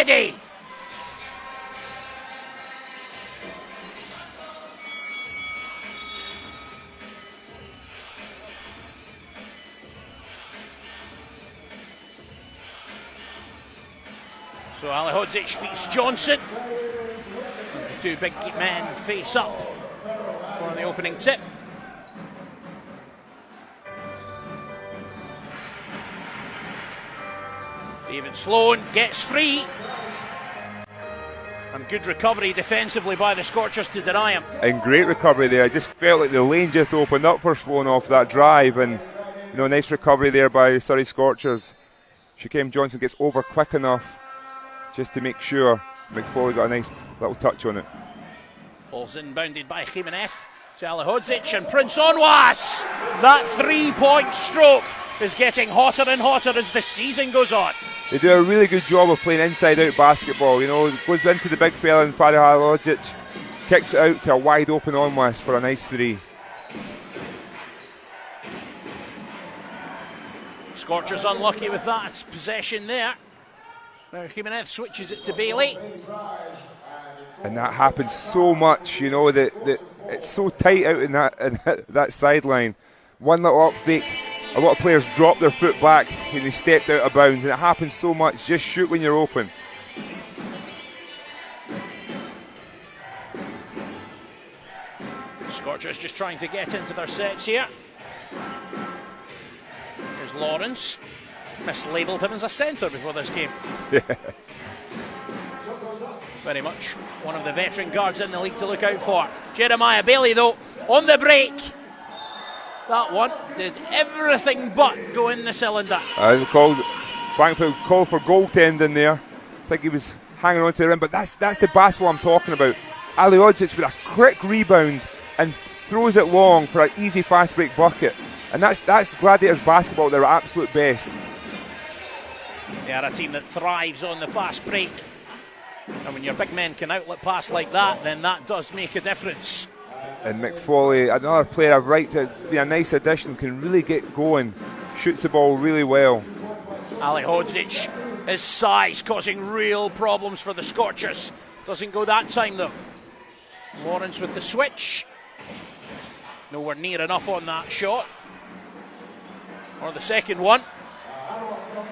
ready. So Alihodzic beats Johnson. The two big men face up for the opening tip. David Sloan gets free. And good recovery defensively by the Scorchers to deny him. And great recovery there. I just felt like the lane just opened up for Sloan off that drive. And, you know, nice recovery there by Surrey Scorchers. Shaquem Johnson gets over quick enough just to make sure McFoley got a nice little touch on it. Ball's inbounded by Jimenez to Alihodzic and Prince Onwas. That 3-point stroke is getting hotter and hotter as the season goes on. They do a really good job of playing inside-out basketball. You know, goes into the big fella and Faro Alihodzic kicks it out to a wide open Onwas for a nice three. Scorchers unlucky with that possession there. Now Jimenez switches it to Bailey. And that happens so much, you know, that it's so tight out in that sideline. One little up fake, a lot of players drop their foot back when they stepped out of bounds, and it happens so much. Just shoot when you're open. Scorchers just trying to get into their sets here. Here's Lawrence. Mislabelled him as a centre before this game. Yeah. Very much one of the veteran guards in the league to look out for. Jeremiah Bailey, though, on the break. That one did everything but go in the cylinder. Bankfield called for goaltending there. I think he was hanging on to the rim, but that's the basketball I'm talking about. Alihodzic with a quick rebound and throws it long for an easy fast break bucket. And that's Gladiators basketball at their absolute best. They are a team that thrives on the fast break. And when your big men can outlet pass like that, then that does make a difference. And McFoley, another player I've right to be a nice addition, can really get going, shoots the ball really well. Alihodzic, his size causing real problems for the Scorchers. Doesn't go that time though. Lawrence with the switch. Nowhere near enough on that shot. Or the second one.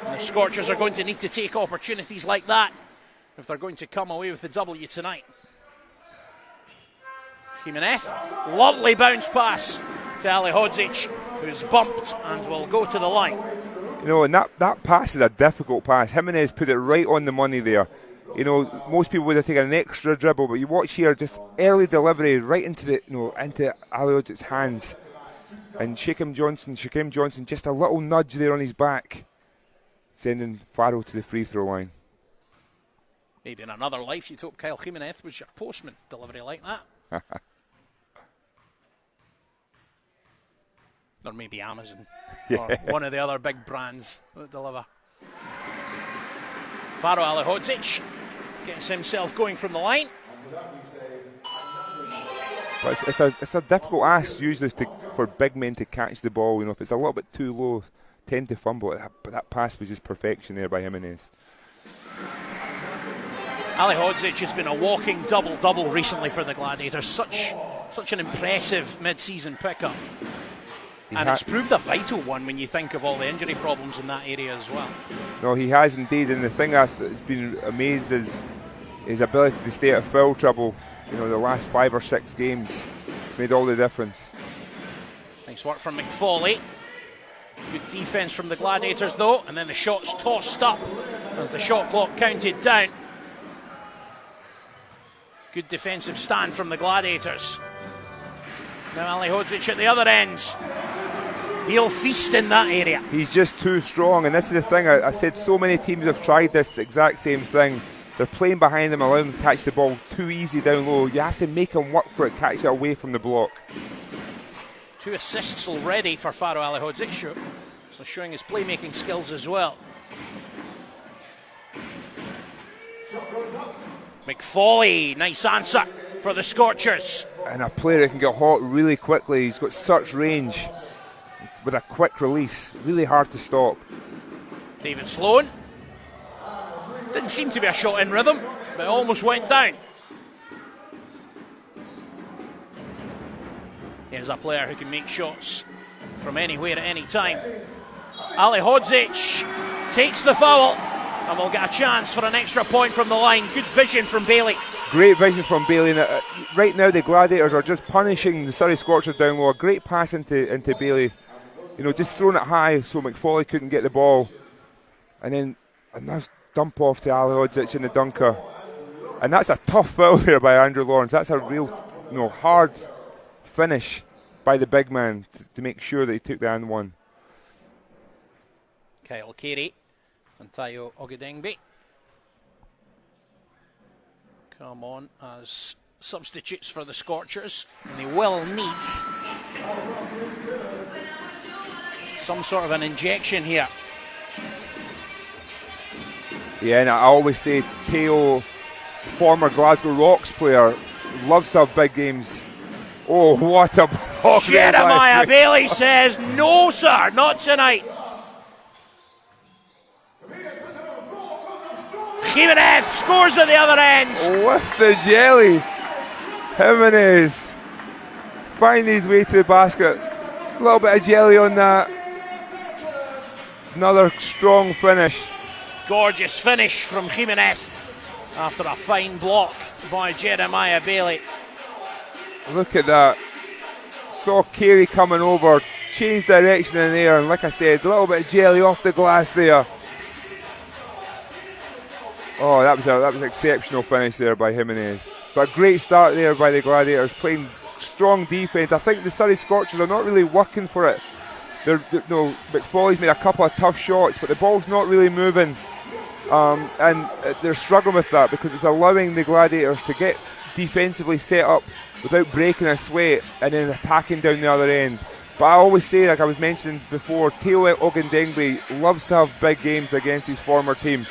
And the Scorchers are going to need to take opportunities like that if they're going to come away with the W tonight. Jimenez, lovely bounce pass to Alihodzic, who's bumped and will go to the line. You know, and that pass is a difficult pass. Jimenez put it right on the money there. You know, most people would have taken an extra dribble, but you watch here, just early delivery right into into Alihodzic's hands. And Shaquem Johnson, just a little nudge there on his back, sending Faro to the free throw line. Maybe in another life you'd hope Kyle Jimenez was your postman. Delivery like that. Or maybe Amazon. Yeah. Or one of the other big brands that deliver. Faro Alihodzic gets himself going from the line. But it's a difficult ask usually for big men to catch the ball. You know, if it's a little bit too low, tend to fumble it. But that pass was just perfection there by Jimenez. Alihodzic has been a walking double-double recently for the Gladiators. Such an impressive mid-season pickup. And it's proved a vital one when you think of all the injury problems in that area as well. No, he has indeed. And the thing that's been amazed is his ability to stay out of foul trouble. You know, the last 5 or 6 games. It's made all the difference. Nice work from McFoley. Good defence from the Gladiators though. And then the shot's tossed up as the shot clock counted down. Good defensive stand from the Gladiators. Now Alihodzic at the other ends. He'll feast in that area. He's just too strong, and this is the thing. I said so many teams have tried this exact same thing. They're playing behind him, allowing him to catch the ball too easy down low. You have to make him work for it, catch it away from the block. 2 assists already for Faro Alihodzic, so showing his playmaking skills as well. McFoley, nice answer for the Scorchers. And a player that can get hot really quickly. He's got such range with a quick release. Really hard to stop. David Sloan. Didn't seem to be a shot in rhythm, but it almost went down. Here's a player who can make shots from anywhere at any time. Ali Hodzic takes the foul, and we'll get a chance for an extra point from the line. Good vision from Bailey. Great vision from Bailey. Right now the Gladiators are just punishing the Surrey Scorchers down low. A great pass into Bailey. You know, just throwing it high so McFawley couldn't get the ball. And then a nice dump off to Ali Hodzic in the dunker. And that's a tough foul there by Andrew Lawrence. That's a real, hard finish by the big man to make sure that he took the and one. Kyle Carey and Tayo Ogedengbe come on as substitutes for the Scorchers, and they will need some sort of an injection here. Yeah, and I always say Tayo, former Glasgow Rocks player, loves to have big games. Oh, what a block. Jeremiah Bailey says, no sir, not tonight. Jimenez scores at the other end. With the jelly. Jimenez finding his way to the basket. A little bit of jelly on that. Another strong finish. Gorgeous finish from Jimenez after a fine block by Jeremiah Bailey. Look at that. Saw Carey coming over, changed direction in the air, and like I said, a little bit of jelly off the glass there. Oh, that was an exceptional finish there by Jimenez. But a great start there by the Gladiators, playing strong defence. I think the Surrey Scorchers are not really working for it. McFawley's made a couple of tough shots, but the ball's not really moving. And they're struggling with that because it's allowing the Gladiators to get defensively set up without breaking a sweat and then attacking down the other end. But I always say, like I was mentioning before, Tayo Ogedengbe loves to have big games against his former team.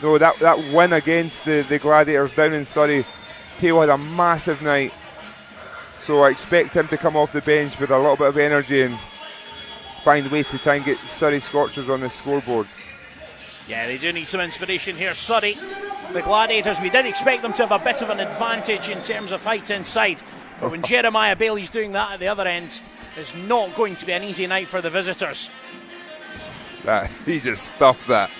That win against the Gladiators down in Surrey, Tayo had a massive night. So I expect him to come off the bench with a little bit of energy and find ways to try and get Surrey Scorchers on the scoreboard. Yeah, they do need some inspiration here. Surrey, the Gladiators, we did expect them to have a bit of an advantage in terms of height inside. But when Jeremiah Bailey's doing that at the other end, it's not going to be an easy night for the visitors. He just stuffed that.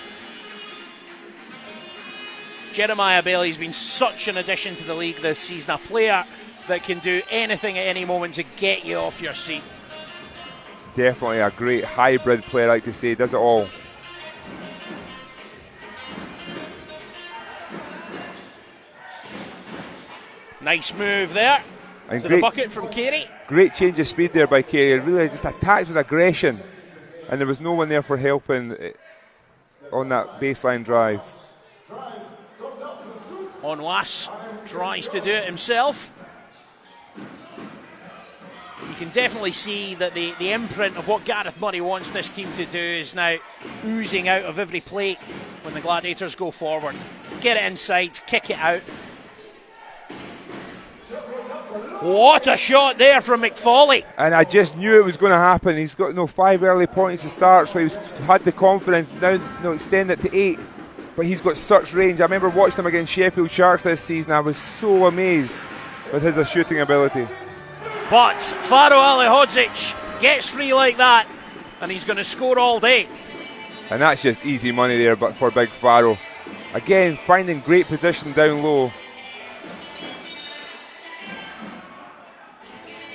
Jeremiah Bailey's been such an addition to the league this season, a player that can do anything at any moment to get you off your seat. Definitely a great hybrid player, I like to say, does it all. Nice move there and to the bucket from Carey. Great change of speed there by Carey. Really just attacked with aggression, and there was no one there for helping on that baseline drive. Onwas tries to do it himself. You can definitely see that the imprint of what Gareth Murray wants this team to do is now oozing out of every play when the Gladiators go forward. Get it inside, kick it out. What a shot there from McFawley. And I just knew it was going to happen. He's got 5 early points to start, so he's had the confidence now extend it to 8. But he's got such range. I remember watching him against Sheffield Sharks this season. I was so amazed with his shooting ability. But Faro Ali Hodzic gets free like that, and he's going to score all day. And that's just easy money there, but for Big Faro. Again, finding great position down low.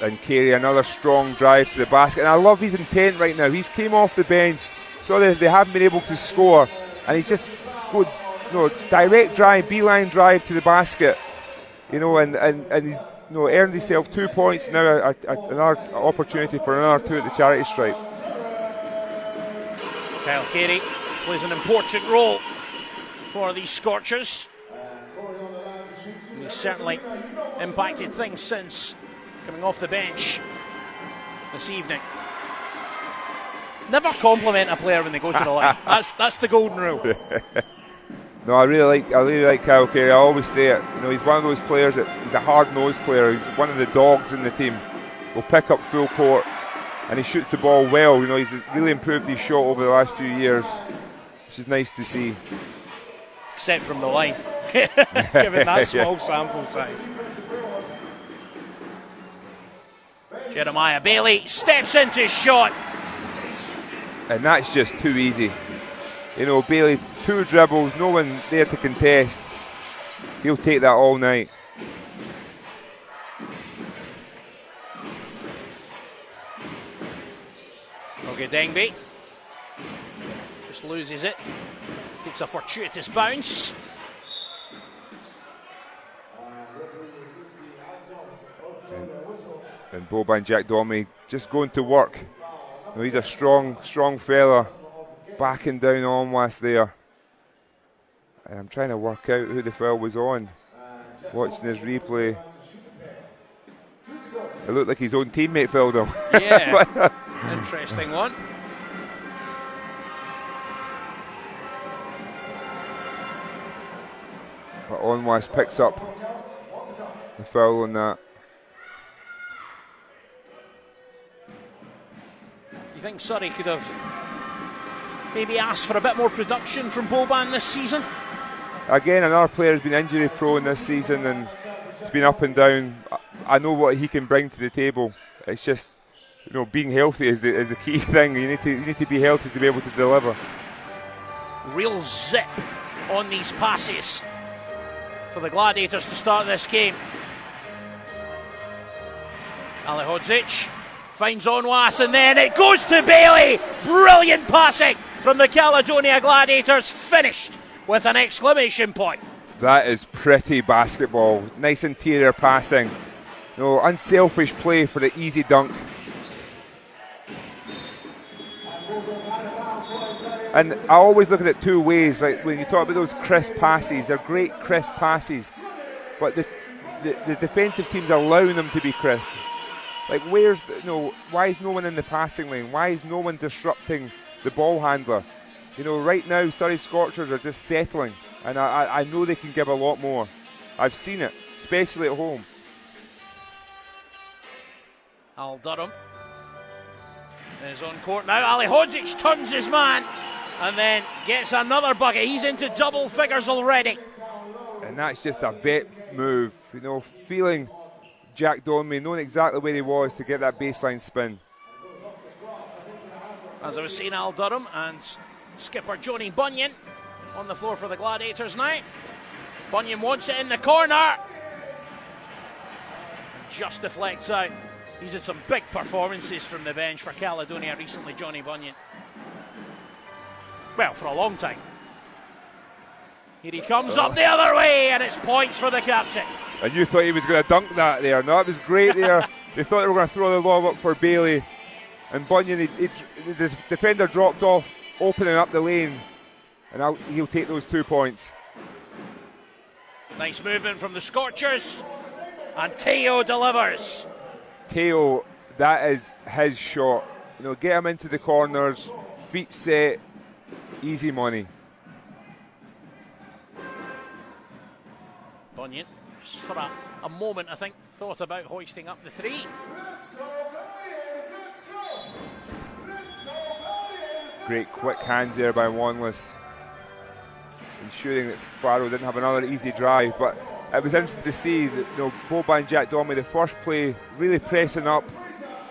And Carey, another strong drive to the basket. And I love his intent right now. He's came off the bench, so they haven't been able to score. And he's just go direct drive, beeline drive to the basket. And he's earned himself 2 points. Now another opportunity for another 2 at the charity stripe. Kyle Carey plays an important role for these Scorchers. And he's certainly impacted things since coming off the bench this evening. Never compliment a player when they go to the line. That's the golden rule. No, I really like Kyle Carey. I always say it. He's one of those players that he's a hard-nosed player. He's one of the dogs in the team. Will pick up full court, and he shoots the ball well. He's really improved his shot over the last few years, which is nice to see. except from the line, given that small sample size. Jeremiah Bailey steps into his shot. And that's just too easy. You know, Bailey, 2 dribbles, no one there to contest. He'll take that all night. Okay, Dengby just loses it. Takes a fortuitous bounce. And Boban Jack Domi just going to work. You know, he's a strong fella. Backing down Onwas there. And I'm trying to work out who the foul was on. Watching his replay. It looked like his own teammate fouled him. Yeah, interesting one. But Onwas picks up the foul on that. You think Surrey could have maybe asked for a bit more production from Boban this season? Again, another player has been injury prone this season and it's been up and down. I know what he can bring to the table. It's just, you know, being healthy is the key thing. You need to be healthy to be able to deliver. Real zip on these passes for the Gladiators to start this game. Alihodzic finds Onwas and then it goes to Bailey. Brilliant passing from the Caledonia Gladiators, finished with an exclamation point. That is pretty basketball. Nice interior passing. No, unselfish play for the easy dunk. And I always look at it 2 ways. Like when you talk about those crisp passes, they're great crisp passes, but the defensive teams are allowing them to be crisp. Like why is no one in the passing lane? Why is no one disrupting the ball handler? You know, right now Surrey Scorchers are just settling, and I know they can give a lot more. I've seen it, especially at home. Al Durham is on court now. Alihodzic turns his man and then gets another bucket. He's into double figures already. And that's just a vet move, you know, feeling Jack Domi, knowing exactly where he was to get that baseline spin. As I was saying, Al Durham and skipper Johnny Bunyan on the floor for the Gladiators now. Bunyan wants it in the corner. Just deflects out. He's had some big performances from the bench for Caledonia recently, Johnny Bunyan. Well, for a long time. Here he comes up the other way, and it's points for the captain. And you thought he was going to dunk that there. No, it was great there. They thought they were going to throw the lob up for Bailey. And Bunyan, the defender dropped off, opening up the lane. And he'll take those 2 points. Nice movement from the Scorchers. And Teo delivers. Teo, that is his shot. You know, get him into the corners, feet set, easy money. Bunyan, just for a moment, I think, thought about hoisting up the 3. Great quick hands there by Wanless, ensuring that Faro didn't have another easy drive. But it was interesting to see that, you know, Boban Jack Domi, the first play, really pressing up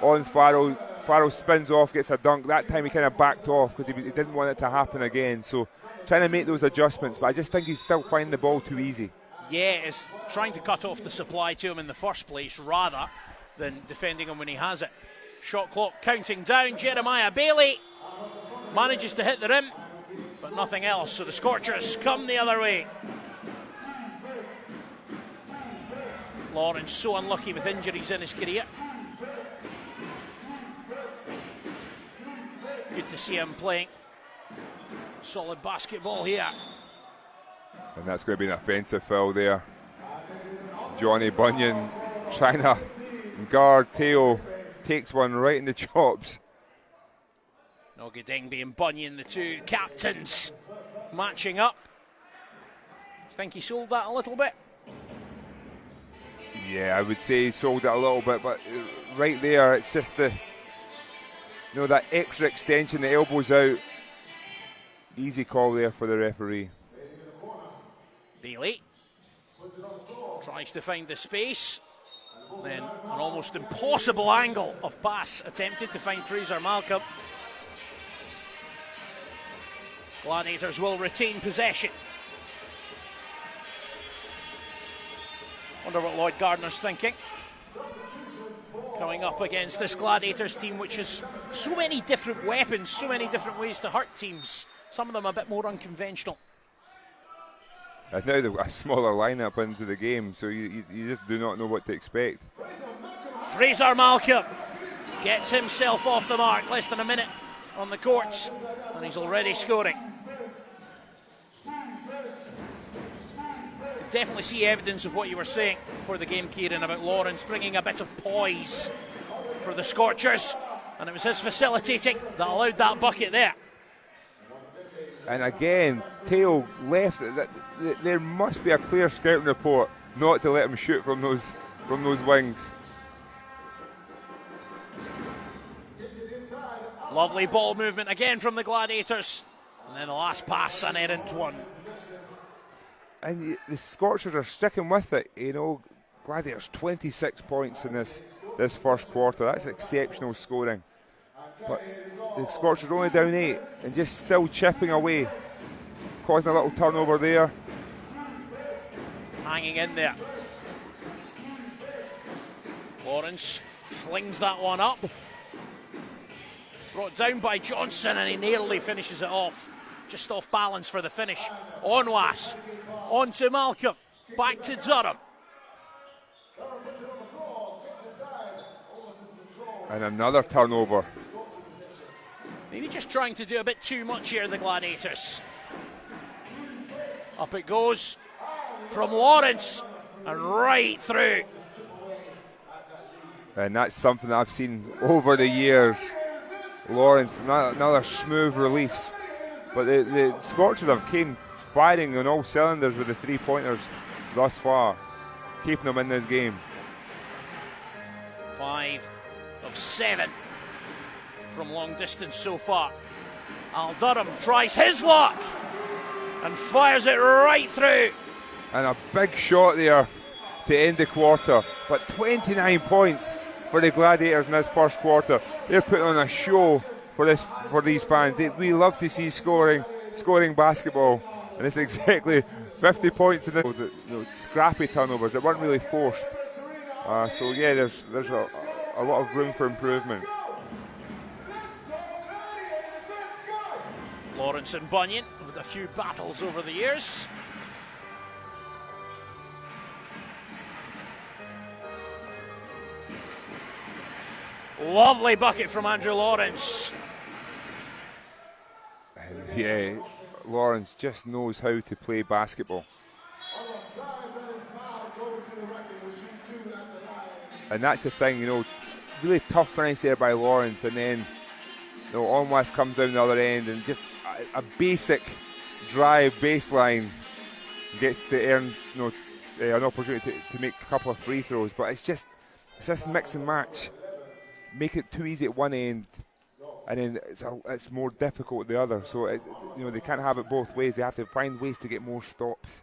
on Faro. Faro spins off, gets a dunk. That time he kind of backed off because he didn't want it to happen again. So trying to make those adjustments, but I just think he's still finding the ball too easy. Yeah, it's trying to cut off the supply to him in the first place rather than defending him when he has it. Shot clock counting down. Jeremiah Bailey manages to hit the rim, but nothing else. So the Scorchers come the other way. Lawrence so unlucky with injuries in his career. Good to see him playing solid basketball here. And that's going to be an offensive foul there. Johnny Bunyan trying to guard Teo, takes one right in the chops. Ogedengbe and Bunyan, the 2 captains, matching up. Think he sold that a little bit? Yeah, I would say he sold it a little bit, but right there, it's just the, you know, that extra extension, the elbows out. Easy call there for the referee. Bailey tries to find the space. Then an almost impossible angle of pass attempted to find Fraser Malcolm. Gladiators will retain possession. Wonder what Lloyd Gardner's thinking. Coming up against this Gladiators team, which has so many different weapons, so many different ways to hurt teams. Some of them a bit more unconventional. And now they've got a smaller lineup into the game, so you just do not know what to expect. Fraser Malcolm gets himself off the mark. Less than a minute on the courts, and he's already scoring. Definitely see evidence of what you were saying before the game, Kieran, about Lawrence bringing a bit of poise for the Scorchers, and it was his facilitating that allowed that bucket there. And again, Tail left. There must be a clear scouting report not to let him shoot from those wings. Lovely ball movement again from the Gladiators, and then the last pass, an errant one. And the Scorchers are sticking with it, you know. Gladiators 26 points in this first quarter. That's exceptional scoring. But the Scorchers only down 8 and just still chipping away, causing a little turnover there. Hanging in there. Lawrence flings that one up. Brought down by Johnson, and he nearly finishes it off. Just off balance for the finish. Onwas, on to Malcolm, back to Durham. And another turnover. Maybe just trying to do a bit too much here, the Gladiators. Up it goes from Lawrence, and right through. And that's something I've seen over the years. Lawrence, another smooth release. But the Scorchers have came firing on all cylinders with the 3-pointers thus far, keeping them in this game. 5 of 7 from long distance so far. Al Durham tries his luck and fires it right through. And a big shot there to end the quarter. But 29 points for the Gladiators in this first quarter. They're putting on a show for these fans. We love to see scoring basketball, and it's exactly 50 points in the scrappy turnovers that weren't really forced. So yeah, there's a lot of room for improvement. Lawrence and Bunyan with a few battles over the years. Lovely bucket from Andrew Lawrence. And yeah, Lawrence just knows how to play basketball. And that's the thing, really tough finish there by Lawrence, and then Onwas comes down the other end and just a basic drive baseline gets to earn an opportunity to make a couple of free throws. But it's just mix and match. Make it too easy at one end, and then it's more difficult at the other. So they can't have it both ways. They have to find ways to get more stops.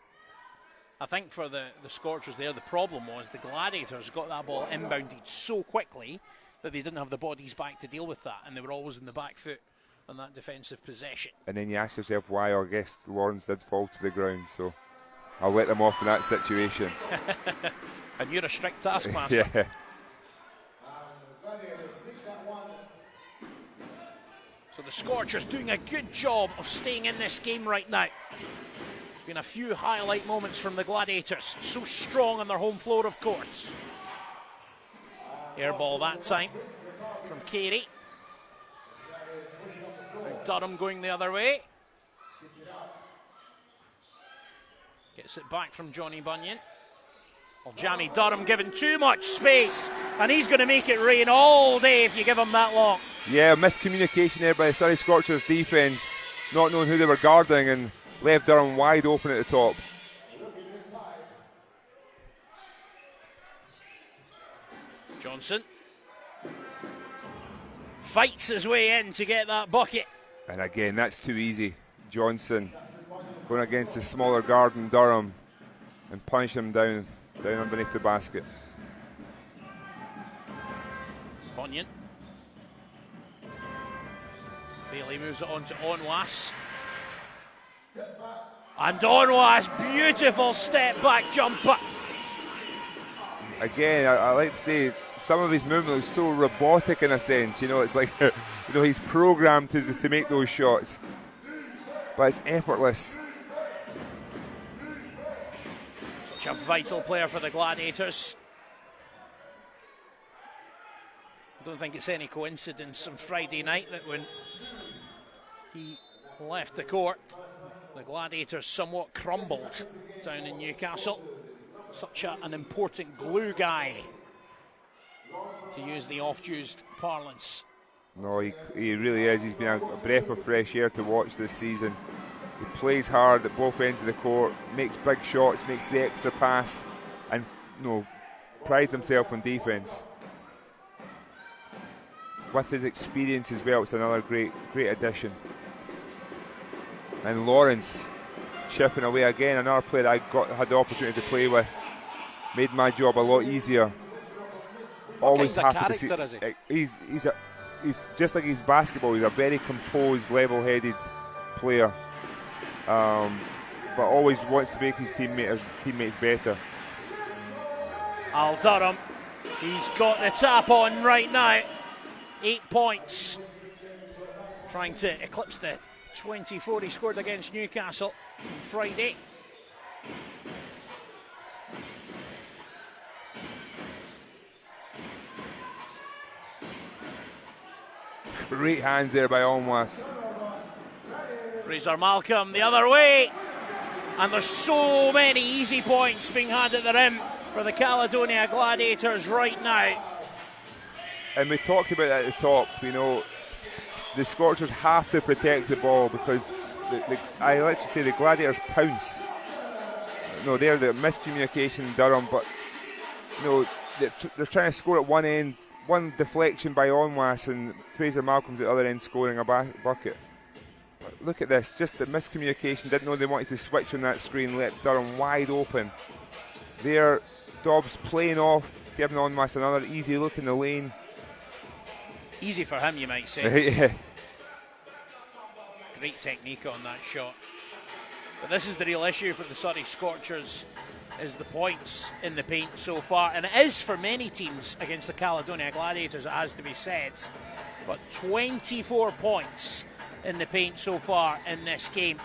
I think for the Scorchers there, the problem was the Gladiators got that ball inbounded so quickly that they didn't have the bodies back to deal with that, and they were always in the back foot on that defensive possession. And then you ask yourself why, I guess Lawrence did fall to the ground, so I'll let them off in that situation. And you're a strict taskmaster. Yeah. So the Scorchers doing a good job of staying in this game right now. Been a few highlight moments from the Gladiators. So strong on their home floor, of course. Air ball that time from Carey. Durham going the other way. Gets it back from Johnny Bunyan. Well, Jamie Durham given too much space, and he's going to make it rain all day if you give him that long. Yeah, miscommunication there by the Surrey Scorchers defence, not knowing who they were guarding, and left Durham wide open at the top. Johnson fights his way in to get that bucket. And again, that's too easy. Johnson going against the smaller guard in Durham. and punish him down underneath the basket. Bunyan. Bailey moves it on to Onwas. And Onwas, beautiful step back jumper. Again, I like to say some of his movement is so robotic in a sense. You know, it's like he's programmed to make those shots, but it's effortless. Such a vital player for the Gladiators. I don't think it's any coincidence on Friday night that when he left the court, the Gladiators somewhat crumbled down in Newcastle. Such an important glue guy, to use the oft-used parlance. No, he really is. He's been a breath of fresh air to watch this season. He plays hard at both ends of the court, makes big shots, makes the extra pass, and prides himself on defence. With his experience as well, it's another great addition. And Lawrence chipping away again, another player I had the opportunity to play with. Made my job a lot easier. Always happy to see. He's just like his basketball. He's a very composed, level-headed player, but always wants to make his teammates better. Al Durham, he's got the tap on right now. 8 points, trying to eclipse the 24 he scored against Newcastle on Friday. Great hands there by Onwas. Fraser Malcolm the other way. And there's so many easy points being had at the rim for the Caledonia Gladiators right now. And we talked about that at the top, the Scorchers have to protect the ball because I like to say the Gladiators pounce. No, they're the miscommunication, Durham, but they're trying to score at one end, one deflection by Onwas, and Fraser Malcolm's at the other end scoring a bucket. But look at this, just the miscommunication, didn't know they wanted to switch on that screen, let Durham wide open. There, Dobbs playing off, giving Onwas another easy look in the lane. Easy for him, you might say. Yeah. Great technique on that shot. But this is the real issue for the Surrey Scorchers, is the points in the paint so far. And it is for many teams against the Caledonia Gladiators, it has to be said. But 24 points in the paint so far in this game.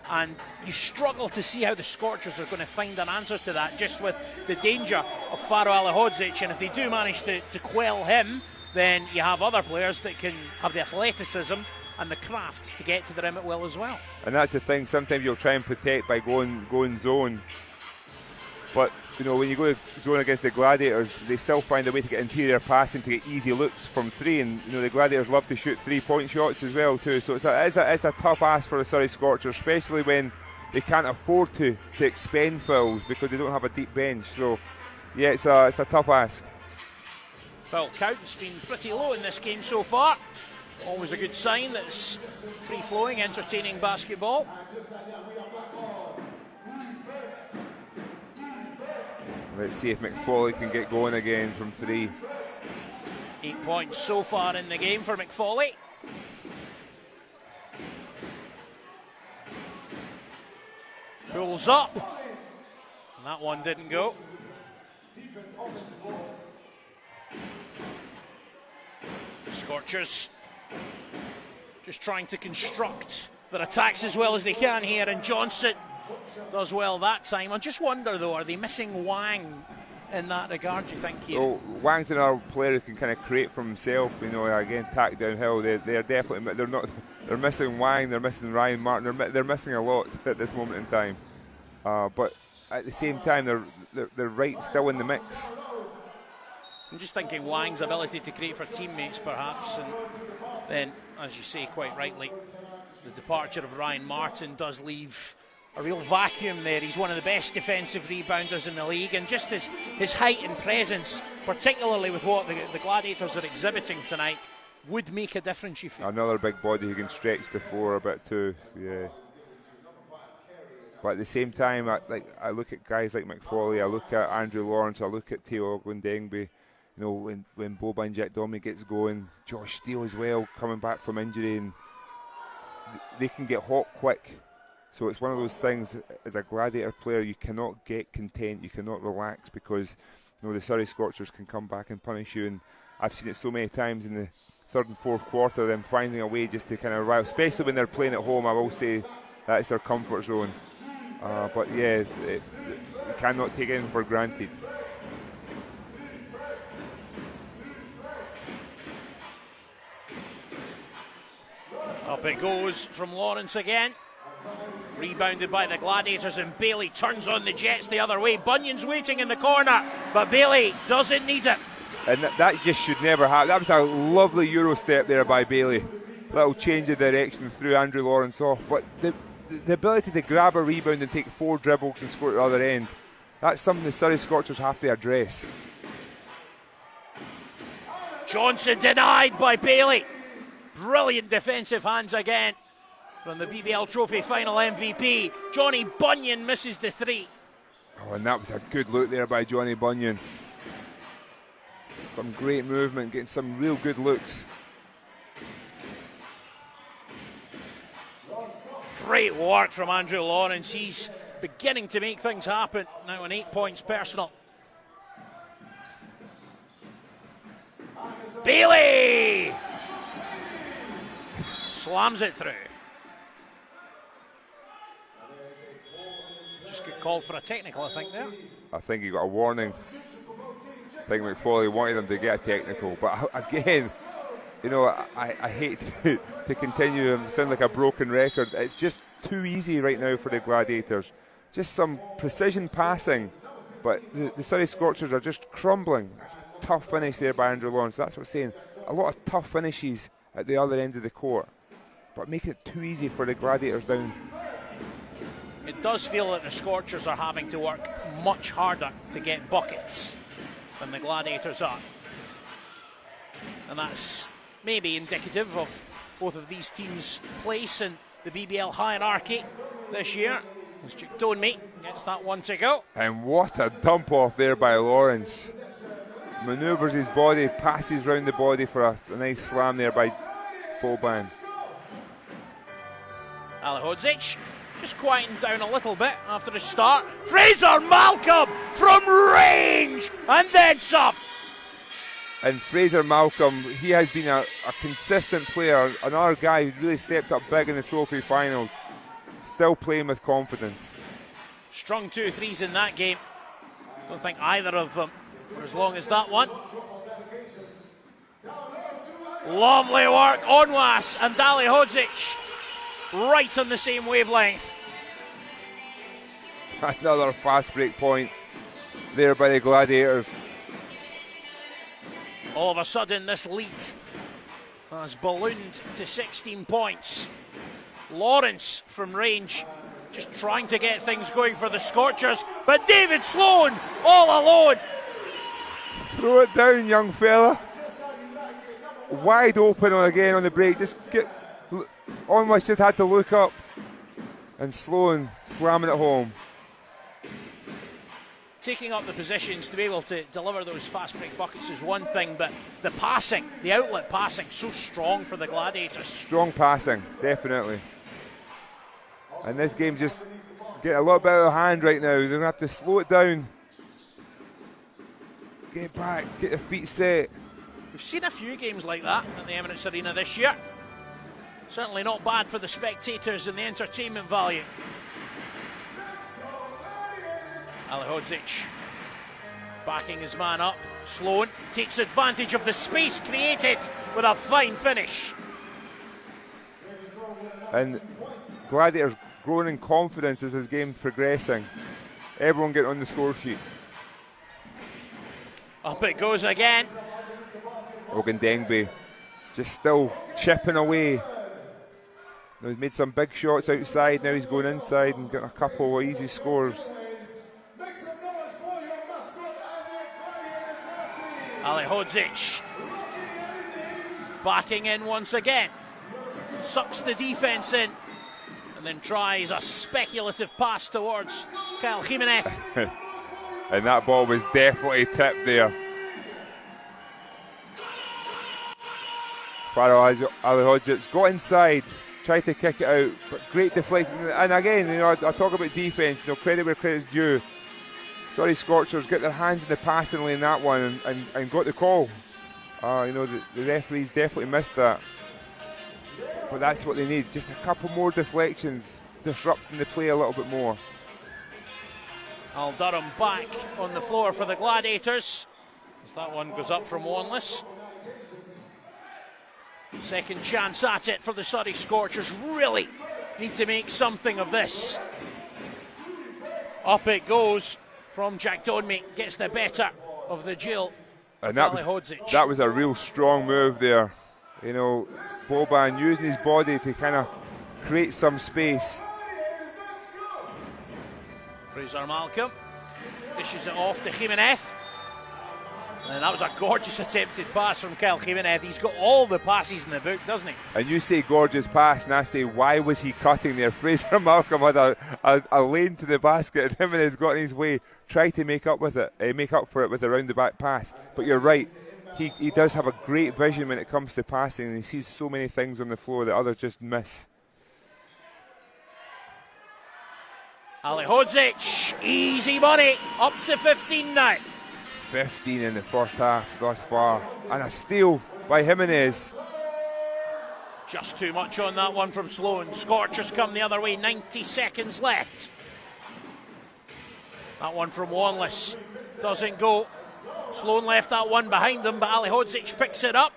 And you struggle to see how the Scorchers are going to find an answer to that, just with the danger of Faro Alihodzic. And if they do manage to quell him, then you have other players that can have the athleticism and the craft to get to the rim at will as well. And that's the thing, sometimes you'll try and protect by going zone. But, when you go zone against the Gladiators, they still find a way to get interior passing, to get easy looks from three. And, the Gladiators love to shoot three-point shots as well, too. So it's a tough ask for the Surrey Scorchers, especially when they can't afford to expend fouls because they don't have a deep bench. So, yeah, it's a tough ask. Foul count's been pretty low in this game so far. Always a good sign that it's free-flowing, entertaining basketball. Let's see if McFawley can get going again from three. 8 points so far in the game for McFawley. Pulls up. And that one didn't go. Scorchers just trying to construct their attacks as well as they can here, and Johnson does well that time. I just wonder though, are they missing Wang in that regard, do you think? Here? Oh, Wang's another player who can kind of create for himself, again, tack downhill. They're definitely, they're missing Wang, they're missing Ryan Martin, they're missing a lot at this moment in time. But at the same time, they're right still in the mix. I'm just thinking Wang's ability to create for teammates perhaps, and then, as you say quite rightly, the departure of Ryan Martin does leave a real vacuum there. He's one of the best defensive rebounders in the league, and just his height and presence, particularly with what the Gladiators are exhibiting tonight, would make a difference, you feel. Another big body who can stretch the floor a bit too, yeah. But at the same time, I look at guys like McFawley, I look at Andrew Lawrence, I look at Theo Ogundengbe. You know, when Boban Jack-Domi gets going, Josh Steele as well, coming back from injury, and they can get hot quick. So it's one of those things, as a Gladiator player, you cannot get content, you cannot relax, because the Surrey Scorchers can come back and punish you. And I've seen it so many times in the third and fourth quarter, them finding a way just to kind of rile, especially when they're playing at home. I will say that's their comfort zone. But yeah, you cannot take anything for granted. Up it goes from Lawrence again. Rebounded by the Gladiators, and Bailey turns on the Jets the other way. Bunyan's waiting in the corner, but Bailey doesn't need it. And that just should never happen. That was a lovely Euro step there by Bailey. Little change of direction, threw Andrew Lawrence off. But the ability to grab a rebound and take 4 dribbles and score at the other end, that's something the Surrey Scorchers have to address. Johnson denied by Bailey. Brilliant defensive hands again from the BBL Trophy final MVP. Johnny Bunyan misses the 3. Oh, and that was a good look there by Johnny Bunyan. Some great movement, getting some real good looks. Great work from Andrew Lawrence. He's beginning to make things happen. Now on 8 points personal. Bailey! Slams it through. Just get called for a technical, I think, there. I think he got a warning. I think McFawley wanted him to get a technical. But again, I hate to continue and sound like a broken record. It's just too easy right now for the Gladiators. Just some precision passing. But the Surrey Scorchers are just crumbling. Tough finish there by Andrew Lawrence. That's what I'm saying. A lot of tough finishes at the other end of the court. But making it too easy for the Gladiators down. It does feel that the Scorchers are having to work much harder to get buckets than the Gladiators are. And that's maybe indicative of both of these teams' place in the BBL hierarchy this year. As Jack-Domi gets that one to go. And what a dump off there by Lawrence. Manoeuvres his body, passes round the body for a nice slam there by Boban. Alihodzic just quieting down a little bit after the start. Fraser Malcolm from range and then some. And Fraser Malcolm, he has been a consistent player. Another guy who really stepped up big in the trophy finals. Still playing with confidence. Strong 2 threes in that game. Don't think either of them for as long as that one. Lovely work, Onwas and Alihodzic right on the same wavelength. Another fast break point there by the Gladiators. All of a sudden this lead has ballooned to 16 points. Lawrence from range just trying to get things going for the Scorchers, but David Sloan all alone. Throw it down, young fella. Wide open again on the break. Almost just had to look up, and Sloan slamming it home. Taking up the positions to be able to deliver those fast break buckets is one thing, but the passing, the outlet passing, so strong for the Gladiators. Strong passing, definitely. And this game just getting a little bit out of hand right now. They're going to have to slow it down. Get back, get your feet set. We've seen a few games like that at the Emirates Arena this year. Certainly not bad for the spectators and the entertainment value. Alihodzic backing his man up. Sloan takes advantage of the space created with a fine finish. And Gladiators growing in confidence as this game's progressing. Everyone getting on the score sheet. Up it goes again. Ogundengbe just still chipping away. Now he's made some big shots outside, now he's going inside and getting a couple of easy scores. Alihodzic backing in once again. Sucks the defense in and then tries a speculative pass towards Kyle Jimenez. And that ball was definitely tipped there. Alihodzic got inside, tried to kick it out, but great deflection. And again, I talk about defence, credit where credit's due. Surrey Scorchers get their hands in the passing lane that one and got the call. The referees definitely missed that. But that's what they need, just a couple more deflections, disrupting the play a little bit more. Al Durham back on the floor for the Gladiators, as that one goes up from Wanless. Second chance at it for the Surrey Scorchers. Really need to make something of this. Up it goes from Jack Donmey, gets the better of the Jill. And that was a real strong move there. Boban using his body to kind of create some space. Fraser Malcolm dishes it off to Jimenez. And that was a gorgeous attempted pass from Kyle Jimenez. He's got all the passes in the book, doesn't he? And you say gorgeous pass, and I say, why was he cutting there? Fraser Malcolm had a lane to the basket, and Jimenez got in his way, tried to make up for it with a round-the-back pass. But you're right, he does have a great vision when it comes to passing, and he sees so many things on the floor that others just miss. Alihodzic, easy money, up to 15 now. 15 in the first half thus far, and a steal by Jimenez. Just too much on that one from Sloan. Scorchers come the other way, 90 seconds left. That one from Wanless doesn't go. Sloan left that one behind them, but Alihodzic picks it up.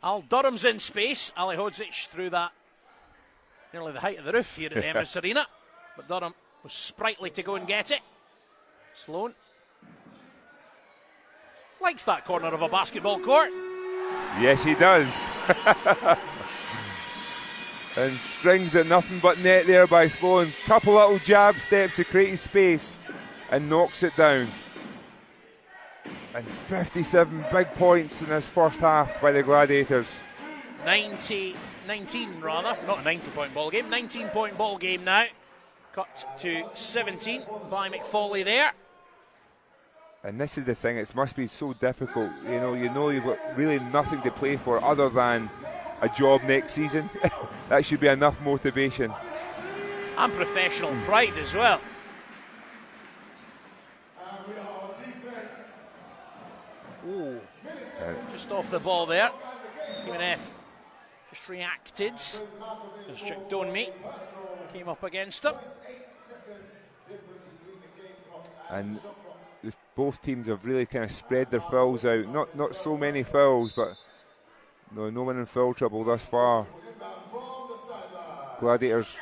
Al Durham's in space. Alihodzic threw that nearly the height of the roof here at the Emirates Arena, but Durham was sprightly to go and get it. Sloan likes that corner of a basketball court. Yes, he does. And strings it nothing but net there by Sloan. Couple little jab steps to create space and knocks it down. And 57 big points in this first half by the Gladiators. 19 rather, not a 90-point ball game, 19-point ball game now. Cut to 17 by McFawley there. And this is the thing, it must be so difficult. You've got really nothing to play for other than a job next season. That should be enough motivation. And professional pride as well. Ooh, just off the ball there. Jimenez just reacted as Jack Donmey came up against him. And both teams have really kind of spread their fouls out. Not so many fouls, but no one in foul trouble thus far. Gladiators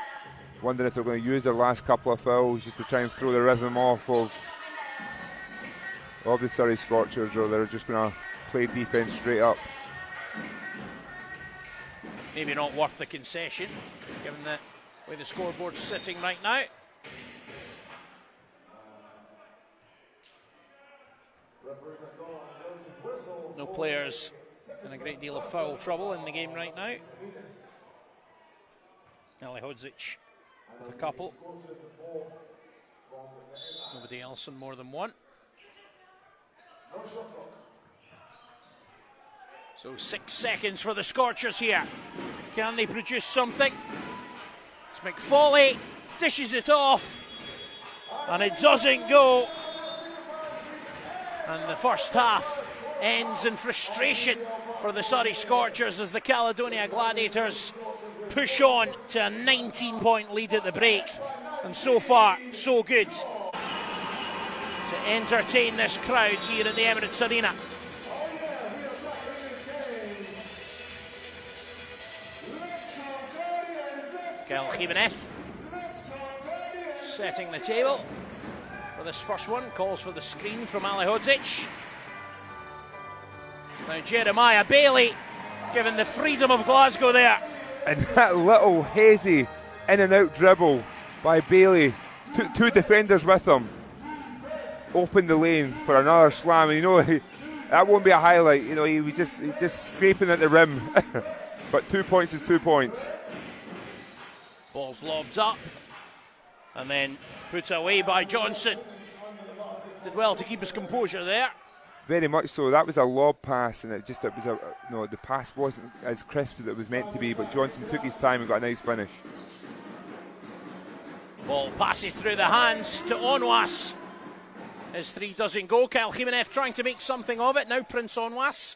wondering if they're going to use their last couple of fouls just to try and throw the rhythm off of the Surrey Scorchers, or they're just going to play defence straight up. Maybe not worth the concession, given the way the scoreboard's sitting right now. No players in a great deal of foul trouble in the game right now. Alihodzic with a couple. Nobody else in more than one. So 6 seconds for the Scorchers here. Can they produce something? It's McFawley, dishes it off, and it doesn't go. And the first half ends in frustration for the Surrey Scorchers as the Caledonia Gladiators push on to a 19-point lead at the break. And so far, so good to entertain this crowd here at the Emirates Arena. Kyle Jimenez setting the table for this first one. Calls for the screen from Alihodzic. Now Jeremiah Bailey given the freedom of Glasgow there. And that little hazy in and out dribble by Bailey. Two defenders with him. Opened the lane for another slam. That won't be a highlight. He was just scraping at the rim. But 2 points is 2 points. Ball's lobbed up and then put away by Johnson. Did well to keep his composure there. Very much so. That was a lob pass, and the pass wasn't as crisp as it was meant to be, but Johnson took his time and got a nice finish. Ball passes through the hands to Onwas. His three doesn't go. Kyle Jimenez trying to make something of it. Now Prince Onwas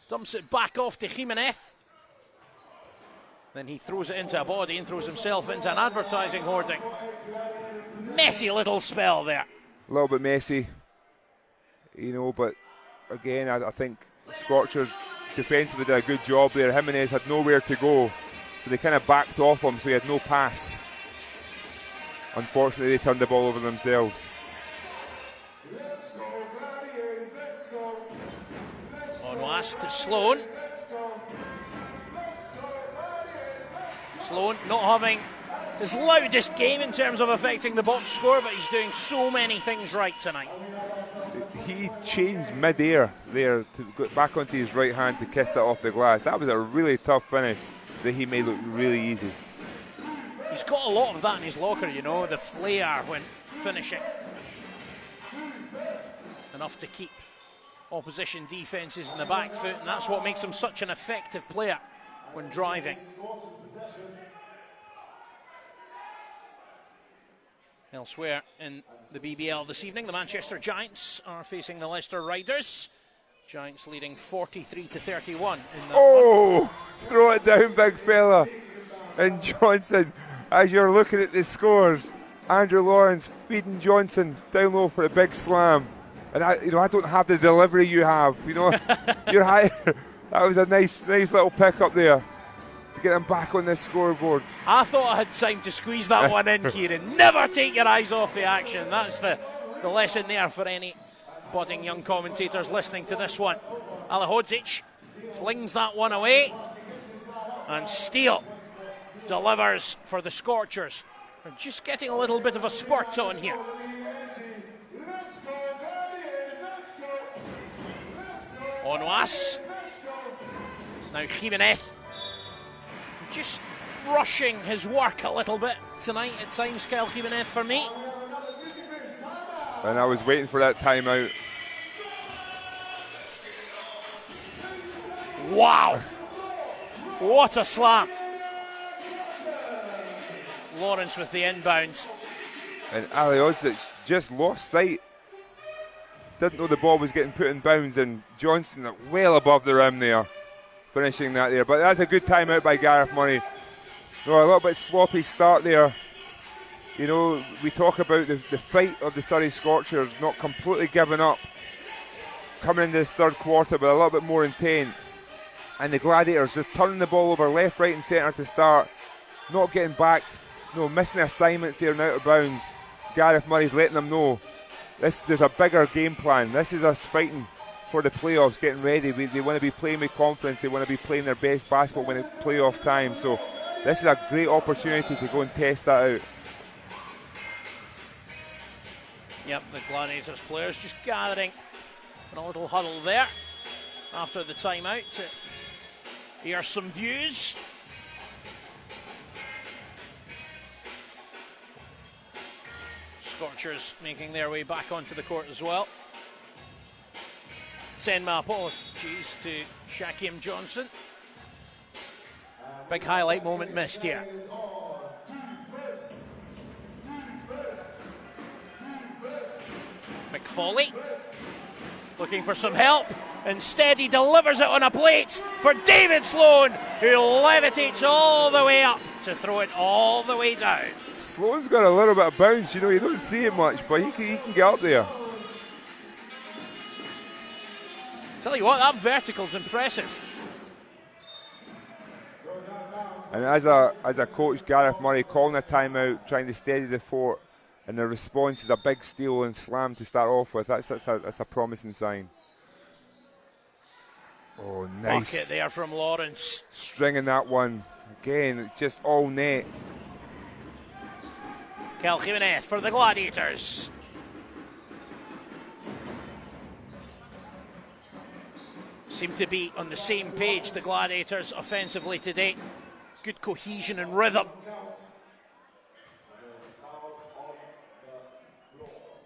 dumps it back off to Jimenez. Then he throws it into a body and throws himself into an advertising hoarding. Messy little spell there. A little bit messy, but again, I think Scorchers defensively did a good job there. Jimenez had nowhere to go, so they kind of backed off him, so he had no pass. Unfortunately, they turned the ball over themselves. Onwas to Sloan. Sloan not having his loudest game in terms of affecting the box score, but he's doing so many things right tonight. He changed mid-air there to go back onto his right hand to kiss that off the glass. That was a really tough finish that he made look really easy. He's got a lot of that in his locker, the flair when finishing. Enough to keep opposition defences in the back foot, and that's what makes him such an effective player when driving. Elsewhere in the BBL this evening, the Manchester Giants are facing the Leicester Riders. Giants leading 43-31 in that one. Throw it down, big fella. And Johnson, as you're looking at the scores, Andrew Lawrence feeding Johnson down low for a big slam. And I don't have the delivery you have. You're high. That was a nice little pick up there to get him back on this scoreboard. I thought I had time to squeeze that one in, Kieran. Never take your eyes off the action. That's the lesson there for any budding young commentators listening to this one. Alihodzic flings that one away, and Steele delivers for the Scorchers. They're just getting a little bit of a spurt on here. Onwas. Now Jimenez. Just rushing his work a little bit tonight at times, Kyle Jimenez, for me. And I was waiting for that timeout. Wow. What a slam. Lawrence with the inbound. And Alihodzic just lost sight. Didn't know the ball was getting put in bounds, and Johnson well above the rim there, finishing that there. But that's a good timeout by Gareth Murray. A little bit sloppy start there. We talk about the fight of the Surrey Scorchers not completely giving up, coming into this third quarter, but a little bit more intent. And the Gladiators just turning the ball over left, right and centre to start, not getting back, missing assignments there and out of bounds. Gareth Murray's letting them know there's a bigger game plan. This is us fighting for the playoffs, getting ready. They want to be playing with confidence. They want to be playing their best basketball when it's playoff time. So this is a great opportunity to go and test that out. Yep, the Gladiators players just gathering in a little huddle there after the timeout to hear some views. Scorchers making their way back onto the court as well. Send my apologies to Shaquem Johnson. Big highlight moment missed here. McFauley looking for some help. Instead, he delivers it on a plate for David Sloan, who levitates all the way up to throw it all the way down. Sloan's got a little bit of bounce, you don't see it much, but he can get up there. Tell you what, that vertical's impressive. And as a coach, Gareth Murray calling a timeout, trying to steady the fort, and the response is a big steal and slam to start off with. That's a promising sign. Oh, nice. Bucket there from Lawrence. Stringing that one. Again, it's just all net. Kyle Jimenez for the Gladiators. Seem to be on the same page, the Gladiators, offensively today. Good cohesion and rhythm.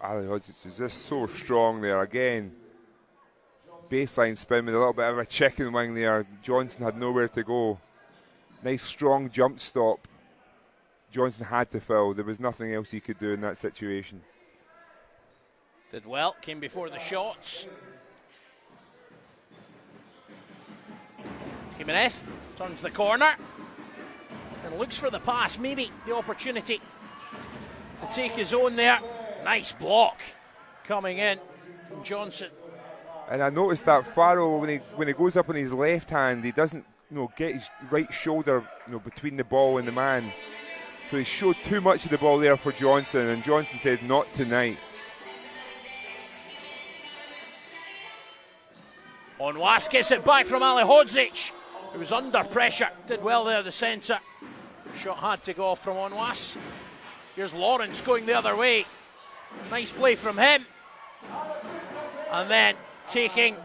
Ali Hodges is just so strong there again. Baseline spin with a little bit of a chicken wing there. Johnson had nowhere to go. Nice strong jump stop. Johnson had to fill. There was nothing else he could do in that situation. Did well, came before the shots. Jimenez turns the corner and looks for the pass, maybe the opportunity to take his own there. Nice block coming in from Johnson. And I noticed that Farrell, when he goes up on his left hand, he doesn't get his right shoulder between the ball and the man. So he showed too much of the ball there for Johnson, and Johnson said, not tonight. Onwas gets it back from Ali Hodzic, who was under pressure. Did well there, the centre. Shot had to go off from Onwas. Here's Lawrence going the other way. Nice play from him. And then taking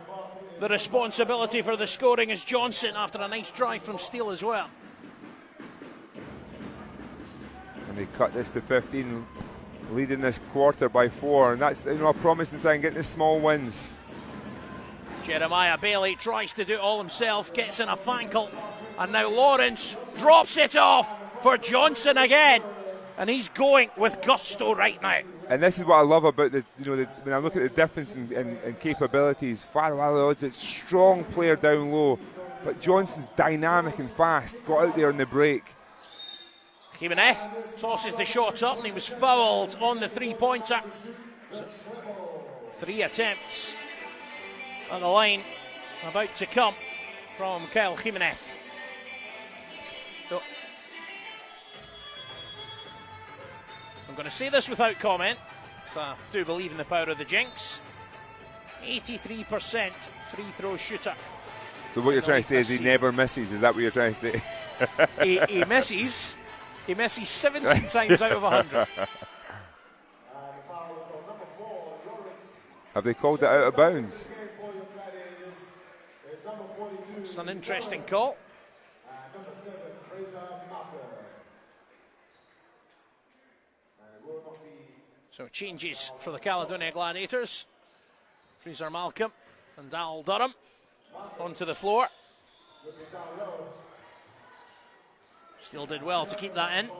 the responsibility for the scoring is Johnson after a nice drive from Steele as well. And they cut this to 15, leading this quarter by 4. And that's a promising sign, getting the small wins. Jeremiah Bailey tries to do it all himself, gets in a fankle, and now Lawrence drops it off for Johnson again, and he's going with gusto right now. And this is what I love about when I look at the difference in capabilities. Farrell Ali Hodges, strong player down low, but Johnson's dynamic and fast. Got out there on the break. Jimenez tosses the shot up, and he was fouled on the three-pointer. 3 attempts at the line about to come from Kyle Jimenez. So, I'm going to say this without comment, because I do believe in the power of the jinx. 83% free throw shooter. So what you're trying to say is he never misses, is that what you're trying to say? He misses. He misses 17 times out of 100. Have they called it out of bounds? It's an interesting call. So changes for the Caledonia Gladiators. Fraser Malcolm and Dal Durham onto the floor. Still did well to keep that in.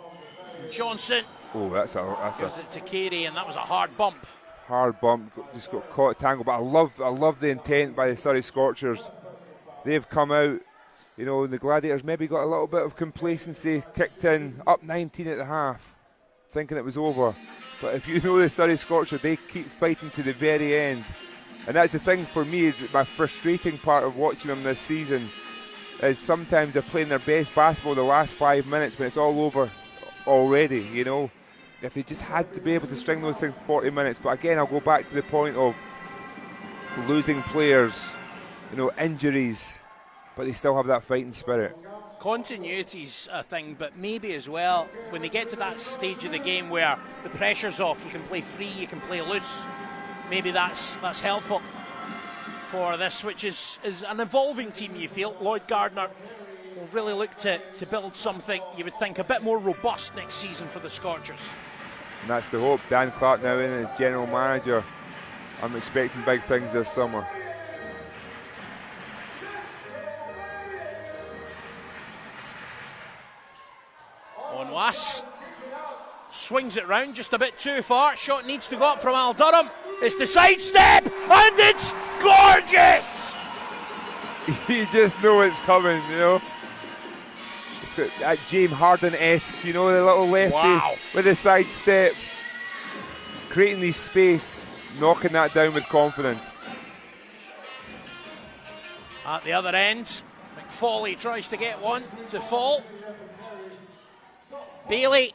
Johnson. Oh, that's gives it to Carey, and that was a hard bump. Hard bump, just got caught tangled. But I love the intent by the Surrey Scorchers. They've come out, the Gladiators maybe got a little bit of complacency, kicked in, up 19 at the half, thinking it was over. But if you know the Surrey Scorchers, they keep fighting to the very end. And that's the thing for me, my frustrating part of watching them this season, is sometimes they're playing their best basketball the last 5 minutes when it's all over already, If they just had to be able to string those things 40 minutes. But again, I'll go back to the point of losing players, injuries, but they still have that fighting spirit. Continuity's a thing, but maybe as well, when they get to that stage of the game where the pressure's off, you can play free, you can play loose, maybe that's helpful for this, which is an evolving team, you feel. Lloyd Gardner will really look to build something, you would think, a bit more robust next season for the Scorchers. And that's the hope. Dan Clark now in as general manager. I'm expecting big things this summer. Onwas swings it round just a bit too far. Shot needs to go up from Al Durham. It's the sidestep, and it's gorgeous! You just know it's coming, It's that James Harden-esque, the little lefty with the sidestep, creating the space, knocking that down with confidence. At the other end, McFawley tries to get one to fall. Bailey,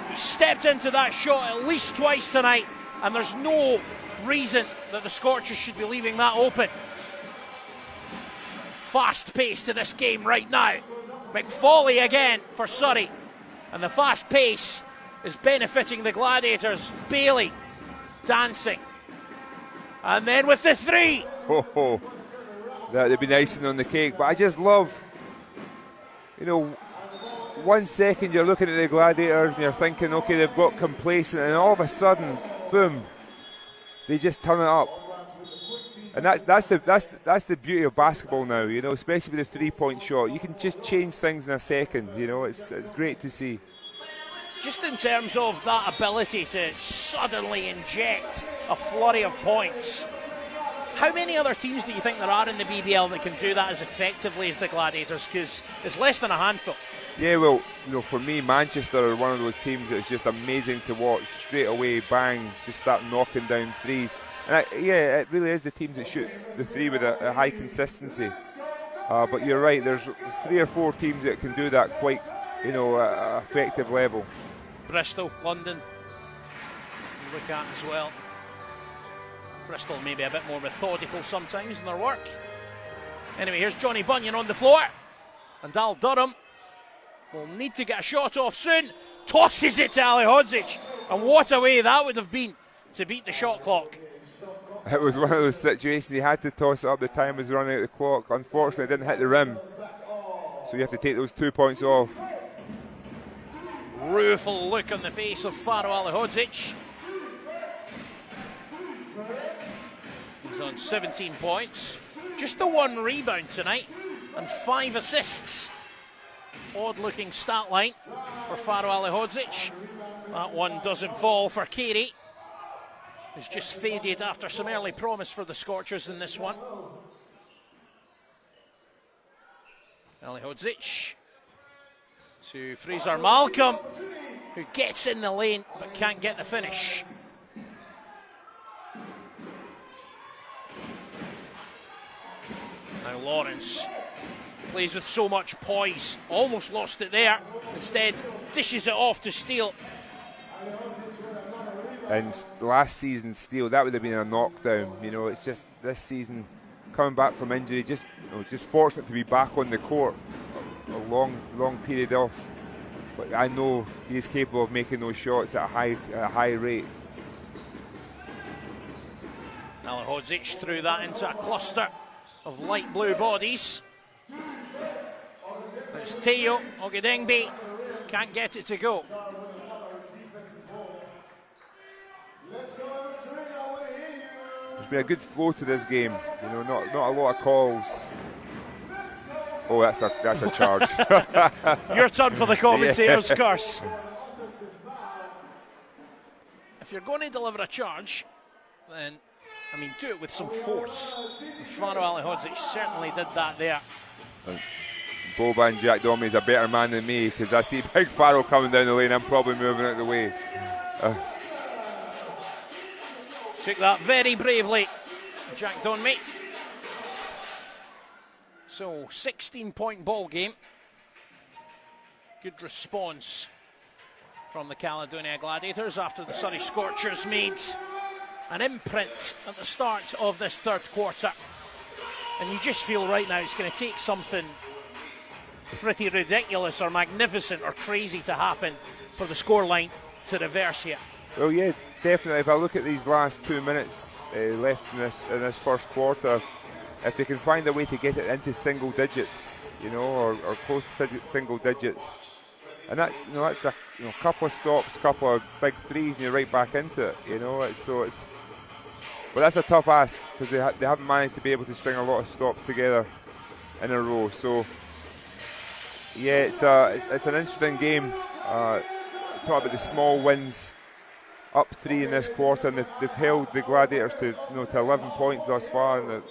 he stepped into that shot at least twice tonight, and there's no reason that the Scorchers should be leaving that open. Fast pace to this game right now. McFawley again for Surrey, and the fast pace is benefiting the Gladiators. Bailey dancing, and then with the three. Oh, that would be icing on the cake. But I just love, 1 second you're looking at the Gladiators and you're thinking, okay, they've got complacent, and all of a sudden, boom, they just turn it up. And that's the beauty of basketball now, you know, especially with the 3-point shot. You can just change things in a second, you know. It's great to see. Just in terms of that ability to suddenly inject a flurry of points, how many other teams do you think there are in the BBL that can do that as effectively as the Gladiators? Because it's less than a handful. Yeah, well, you know, for me, Manchester are one of those teams that's just amazing to watch. Straight away, bang, just start knocking down threes. And it really is the teams that shoot the three with a high consistency. But you're right, there's 3 or 4 teams that can do that quite, you know, at an effective level. Bristol, London, look at as well. Bristol maybe a bit more methodical sometimes in their work. Anyway, here's Johnny Bunyan on the floor. And Al Durham will need to get a shot off soon. Tosses it to Ali Hodzic. And what a way that would have been to beat the shot clock. It was one of those situations he had to toss it up. The time was running out of the clock. Unfortunately, it didn't hit the rim. So you have to take those 2 points off. Rueful look on the face of Faro Ali Hodzic. He's on 17 points. Just the 1 rebound tonight and 5 assists. Odd looking stat line for Faro Ali Hodzic. That one doesn't fall for Carey, who's just faded after some early promise for the Scorchers in this one. Ali Hodzic to Fraser Malcolm, who gets in the lane but can't get the finish. Now Lawrence plays with so much poise, almost lost it there, instead dishes it off to Steele. And last season's Steele, that would have been a knockdown. You know, it's just this season coming back from injury, just fortunate to be back on the court. A long period off, but I know he is capable of making those shots at a high rate. Ali Hodzic threw that into a cluster of light blue bodies. It's Teo Ogedengbe, can't get it to go. There's been a good flow to this game, you know, not a lot of calls. Oh, that's a charge. Your turn for the commentator's curse. If you're going to deliver a charge, then, I mean, do it with some force. Faro Ali Hodzic certainly did that there. Boban Jack Domi is a better man than me, because I see Big Faro coming down the lane. I'm probably moving out of the way. Took that very bravely, Jack Donmey. So, 16-point ball game. Good response from the Caledonia Gladiators after the Surrey Scorchers made an imprint at the start of this third quarter. And you just feel right now it's going to take something pretty ridiculous or magnificent or crazy to happen for the scoreline to reverse here. Well, yeah, definitely. If I look at these last 2 minutes left in this first quarter, if they can find a way to get it into single digits, you know, or close to single digits, and that's a couple of stops, couple of big threes, and you're right back into it, you know. But that's a tough ask, because they haven't managed to be able to string a lot of stops together in a row. So yeah, it's an interesting game. Talk about the small wins. Up 3 in this quarter, and they've held the Gladiators to 11 points thus far in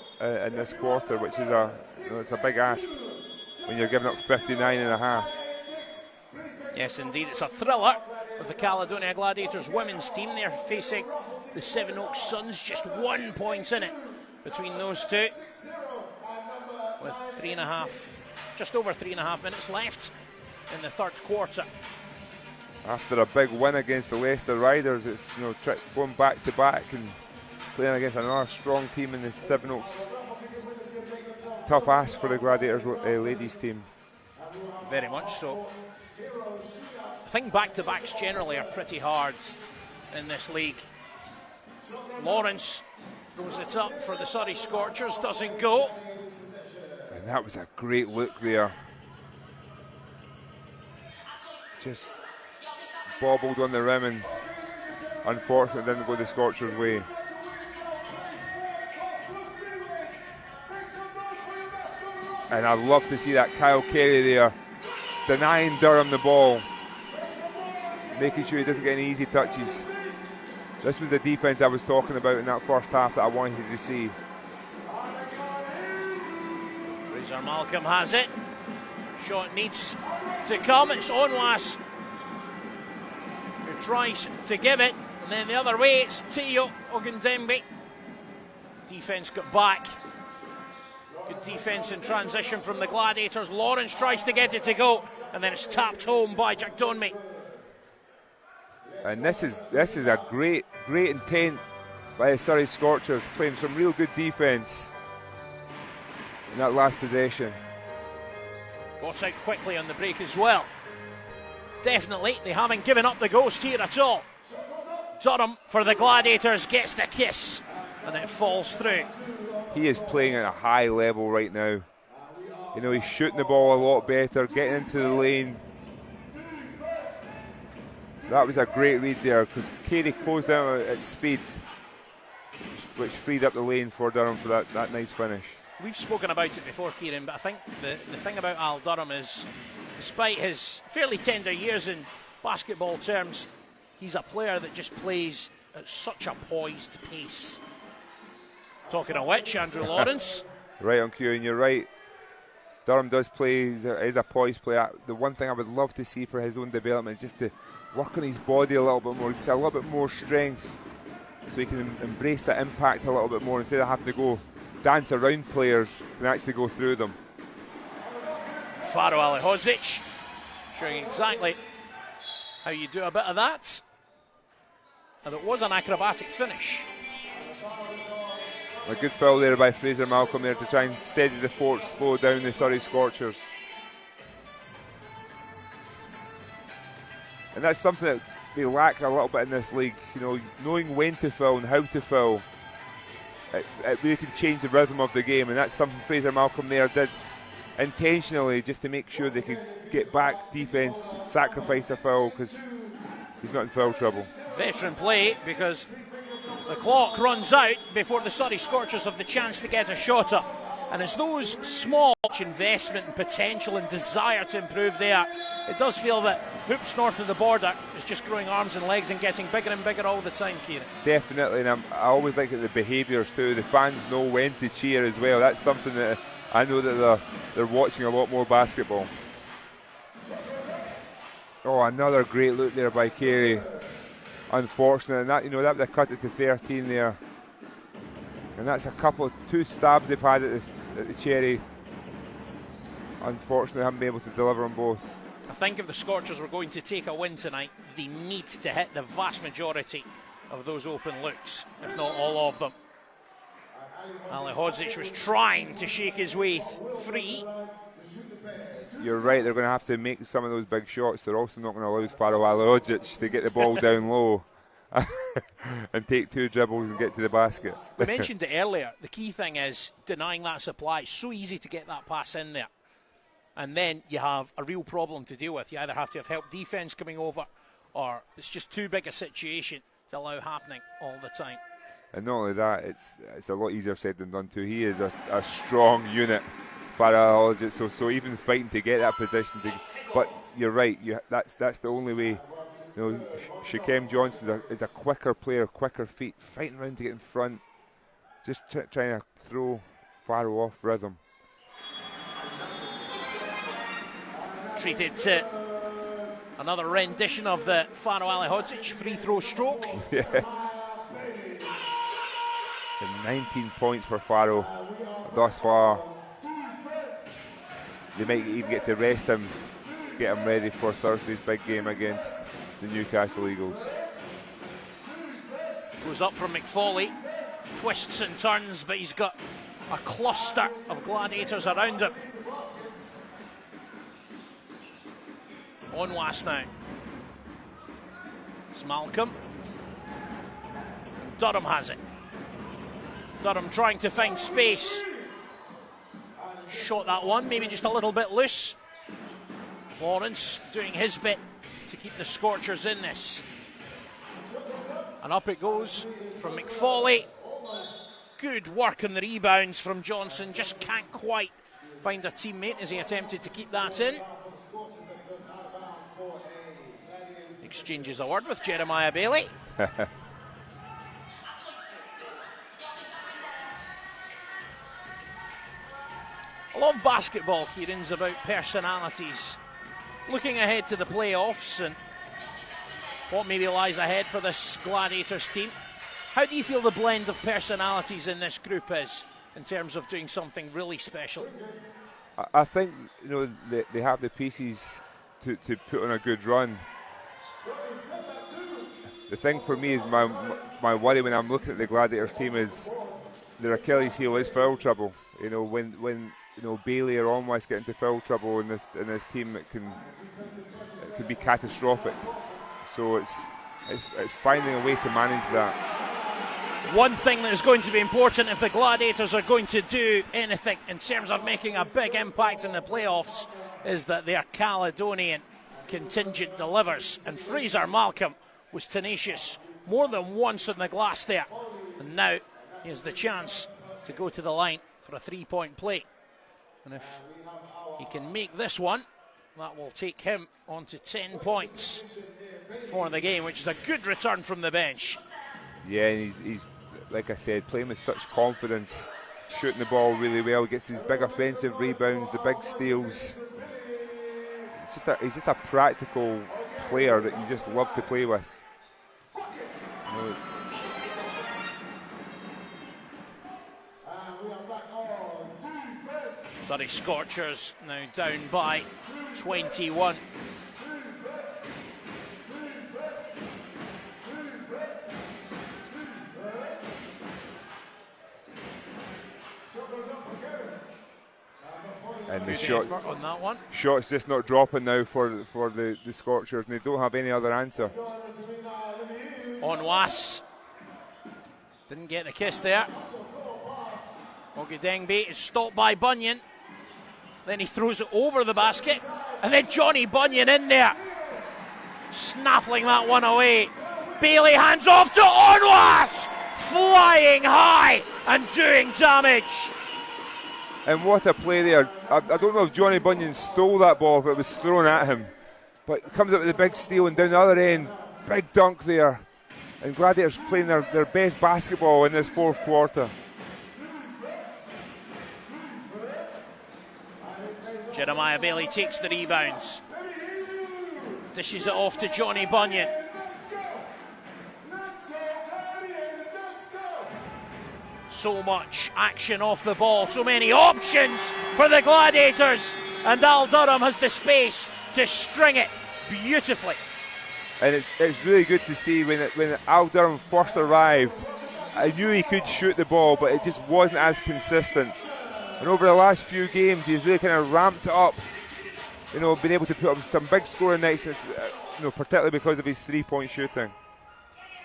this quarter, which is it's a big ask when you're giving up 59.5. Yes, indeed, it's a thriller of the Caledonia Gladiators women's team. They're facing the Sevenoaks Suns, just 1 point in it between those two, with just over 3.5 minutes left in the third quarter. After a big win against the Leicester Riders, it's going back to back and playing against another strong team in the Sevenoaks. Tough ask for the Gladiators ladies team. Very much so. I think back-to-backs generally are pretty hard in this league. Lawrence throws it up for the Surrey Scorchers, doesn't go. And that was a great look there. Just bobbled on the rim, and unfortunately didn't go the Scorchers' way. And I'd love to see that Kyle Carey there, denying Durham the ball, making sure he doesn't get any easy touches. This was the defense I was talking about in that first half that I wanted to see. Fraser Malcolm has it. Shot needs to come. It's Onwas who tries to give it. And then the other way, it's Teo Ogundembe. Defence got back. Good defence in transition from the Gladiators. Lawrence tries to get it to go. And then it's tapped home by Jack Donme. And this is a great intent by the Surrey Scorchers, playing some real good defence in that last possession. Got out quickly on the break as well. Definitely, they haven't given up the ghost here at all. Durham for the Gladiators gets the kiss, and it falls through. He is playing at a high level right now. You know, he's shooting the ball a lot better, getting into the lane. That was a great read there, because Carey closed down at speed, which freed up the lane for Durham for that nice finish. We've spoken about it before, Kieran, but I think the thing about Al Durham is, despite his fairly tender years in basketball terms, he's a player that just plays at such a poised pace. Talking of which, Andrew Lawrence. Right on cue, and you're right. Durham does play, is a poised player. The one thing I would love to see for his own development is just to work on his body a little bit more, just a little bit more strength, so he can embrace that impact a little bit more instead of having to go dance around players and actually go through them. Faro Alihodzic showing exactly how you do a bit of that. And it was an acrobatic finish. A good foul there by Fraser Malcolm there to try and steady the fort, slow down the Surrey Scorchers. And that's something that they lack a little bit in this league, you know, knowing when to foul and how to foul. It really can change the rhythm of the game, and that's something Fraser Malcolm there did intentionally just to make sure they could get back defence, sacrifice a foul because he's not in foul trouble. Veteran play, because the clock runs out before the Surrey Scorchers have the chance to get a shot up. And it's those small investment and potential and desire to improve there. It does feel that hoops north of the border is just growing arms and legs and getting bigger and bigger all the time, Kieran. Definitely, and I always like the behaviours too. The fans know when to cheer as well. That's something that I know that they're watching a lot more basketball. Oh, another great look there by Carey. Unfortunate, and that, you know, that would have cut it to 13 there. And that's two stabs they've had at the cherry. Unfortunately, haven't been able to deliver on both. I think if the Scorchers were going to take a win tonight, they need to hit the vast majority of those open looks, if not all of them. Alihodzic was trying to shake his way free. You're right, they're going to have to make some of those big shots. They're also not going to allow Faro Alihodzic to get the ball down low and take two dribbles and get to the basket. We mentioned it earlier. The key thing is denying that supply. It's so easy to get that pass in there. And then you have a real problem to deal with. You either have to have help defence coming over, or it's just too big a situation to allow happening all the time. And not only that, it's a lot easier said than done too. He is a strong unit, Faro Alihodzic, so even fighting to get that position. But you're right, that's the only way. You know, Shaquem Johnson is a quicker player, quicker feet, fighting around to get in front, just trying to throw Faro off rhythm. Treated to another rendition of the Faro Alihodzic free throw stroke. Yeah. And 19 points for Faro thus far. They might even get to rest him, get him ready for Thursday's big game against the Newcastle Eagles. Goes up from McFauley, twists and turns, but he's got a cluster of Gladiators around him. Onwas now. It's Malcolm. Durham has it. Durham trying to find space. Shot that one, maybe just a little bit loose. Lawrence doing his bit to keep the Scorchers in this. And up it goes from McFauley. Good work on the rebounds from Johnson, just can't quite find a teammate as he attempted to keep that in. Exchanges a word with Jeremiah Bailey. A lot of basketball, Kieran's about personalities. Looking ahead to the playoffs and what maybe lies ahead for this Gladiators team, how do you feel the blend of personalities in this group is in terms of doing something really special? I think, you know, they have the pieces to put on a good run. The thing for me is my worry when I'm looking at the Gladiators team is their Achilles heel is foul trouble. You know, when you know Bailey or Onwas get into foul trouble in this team, it can be catastrophic. So it's finding a way to manage that. One thing that is going to be important if the Gladiators are going to do anything in terms of making a big impact in the playoffs is that their Caledonian contingent delivers. And Fraser Malcolm was tenacious more than once on the glass there. And now he has the chance to go to the line for a three-point play. And if he can make this one, that will take him on to 10 points for the game, which is a good return from the bench. Yeah, and he's like I said, playing with such confidence, shooting the ball really well, gets these big offensive rebounds, the big steals. He's just a practical player that you just love to play with. You know, Surrey Scorchers now down by 21. And the on that one. Shots just not dropping now for the Scorchers, and they don't have any other answer. Onwas didn't get the kiss there. Ogedengbe is stopped by Bunyan. Then he throws it over the basket. And then Johnny Bunyan in there, snaffling that one away. Bailey hands off to Onwas, flying high and doing damage. And what a play there. I don't know if Johnny Bunyan stole that ball, if it was thrown at him. But comes up with a big steal, and down the other end, big dunk there. And Gladiators playing their best basketball in this fourth quarter. Jeremiah Bailey takes the rebounds. Dishes it off to Johnny Bunyan. So much action off the ball, so many options for the Gladiators, and Al Durham has the space to string it beautifully. And it's really good to see when Al Durham first arrived, I knew he could shoot the ball, but it just wasn't as consistent. And over the last few games, he's really kind of ramped up, you know, been able to put up some big scoring nights, you know, particularly because of his three-point shooting.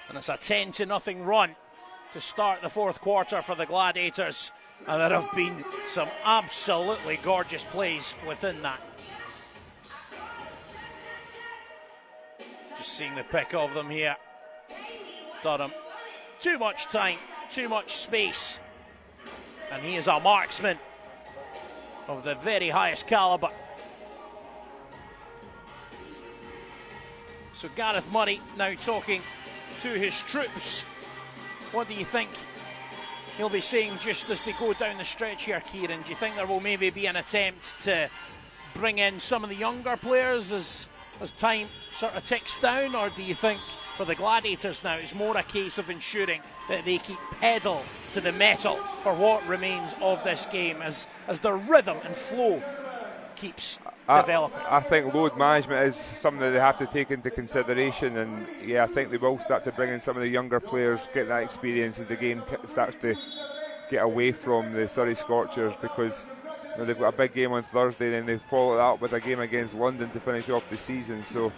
And it's a 10-0 run to start the fourth quarter for the Gladiators, and there have been some absolutely gorgeous plays within that. Just seeing the pick of them here. Durham, too much time, too much space, and he is a marksman of the very highest calibre. So Gareth Murray now talking to his troops. What do you think he'll be saying just as they go down the stretch here, Kieran? Do you think there will maybe be an attempt to bring in some of the younger players as time sort of ticks down, or do you think for the Gladiators now it's more a case of ensuring that they keep pedal to the metal for what remains of this game as the rhythm and flow keeps developing? I think load management is something that they have to take into consideration, and yeah, I think they will start to bring in some of the younger players, get that experience as the game starts to get away from the Surrey Scorchers, because you know, they've got a big game on Thursday, and then they follow that up with a game against London to finish off the season. So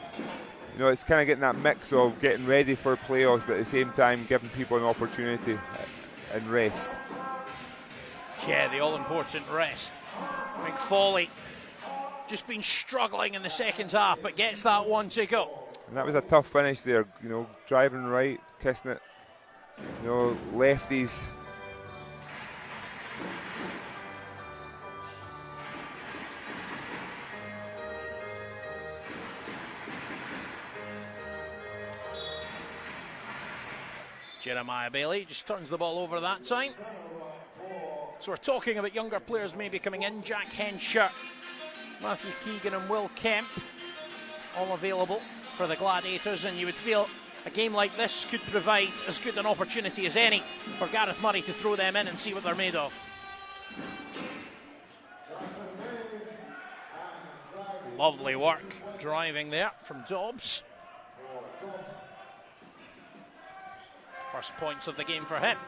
you know, it's kind of getting that mix of getting ready for playoffs, but at the same time giving people an opportunity and rest. Yeah, the all-important rest. McFawley just been struggling in the second half, but gets that one to go. And that was a tough finish there, you know, driving right, kissing it, you know, lefties. Jeremiah Bailey just turns the ball over that time. So we're talking about younger players maybe coming in. Jack Hensher, Matthew Keegan and Will Kemp, all available for the Gladiators, and you would feel a game like this could provide as good an opportunity as any for Gareth Murray to throw them in and see what they're made of. Lovely work driving there from Dobbs. First points of the game for him.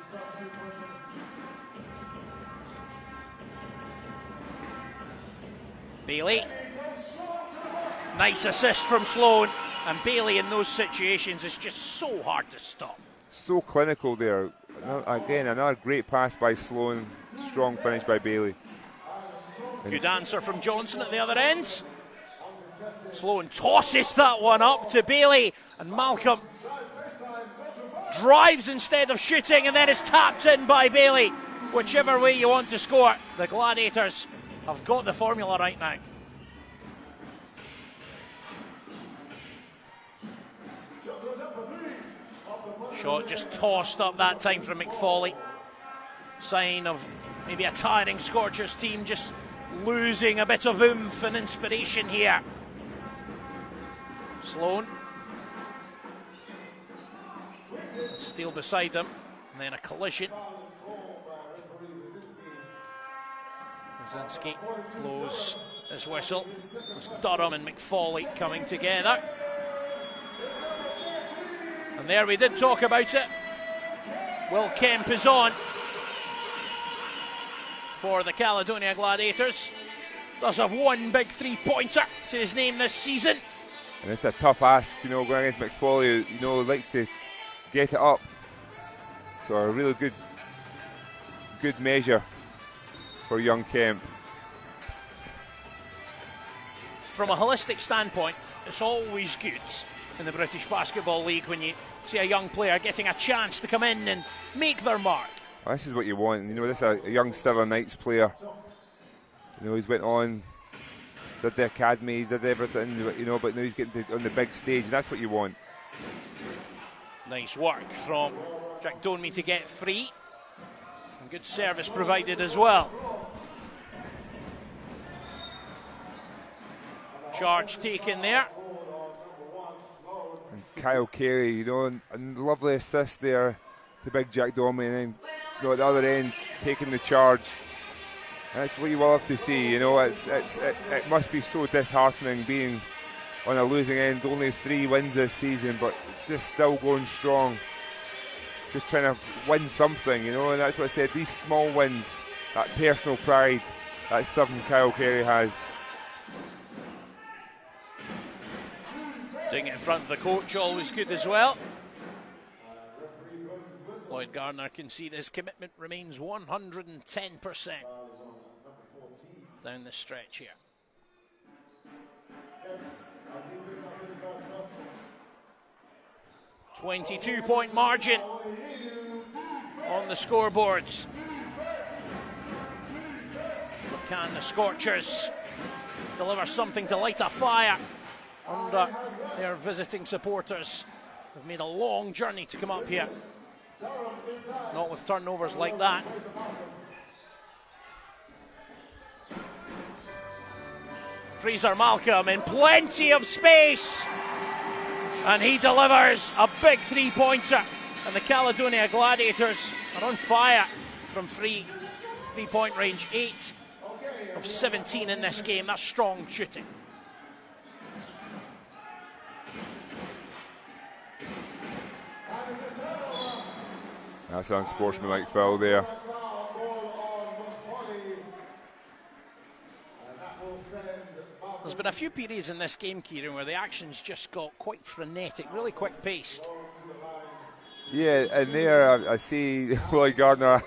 Bailey. Nice assist from Sloan. And Bailey in those situations is just so hard to stop. So clinical there. Again, another great pass by Sloan. Strong finish by Bailey. Good answer from Johnson at the other end. Sloan tosses that one up to Bailey. And Malcolm drives instead of shooting and then is tapped in by Bailey. Whichever way you want to score, the Gladiators have got the formula right now. Shot just tossed up that time from McFauley. Sign of maybe a tiring Scorchers team just losing a bit of oomph and inspiration here. Sloan. Steele beside them, and then a collision. Brzezinski blows his whistle. It's Durham and McFauley coming together. And there we did talk about it. Will Kemp is on for the Caledonia Gladiators. Does have one big three-pointer to his name this season. And it's a tough ask, going against McFauley, likes to get it up. So a really good measure for young Kemp. From a holistic standpoint, it's always good in the British Basketball League when you see a young player getting a chance to come in and make their mark. Well, this is what you want. This is a young Stirling Knights player. He's went on, did the academy, did everything, but now he's getting on the big stage, and that's what you want. Nice work from Jack Donemy to get free. And good service provided as well. Charge taken there. And Kyle Carey, a lovely assist there to big Jack Donemy, and then at the other end taking the charge. That's what you will have to see. It must be so disheartening being on a losing end. Only 3 wins this season, but just still going strong. Just trying to win something, and that's what I said. These small wins, that personal pride, that's something Kyle Carey has. Doing it in front of the coach, always good as well. Lloyd Gardner can see that his commitment remains 110% down the stretch here. $22-point margin on the scoreboards. But can the Scorchers deliver something to light a fire under their visiting supporters? They've made a long journey to come up here. Not with turnovers like that. Fraser Malcolm in plenty of space. And he delivers a big three-pointer. And the Caledonia Gladiators are on fire from three-point range. 8 of 17 in this game. That's strong shooting. That's an unsportsmanlike foul there. There's been a few periods in this game, Kieran, where the action's just got quite frenetic, really quick-paced. Yeah, and there I see Lloyd Gardner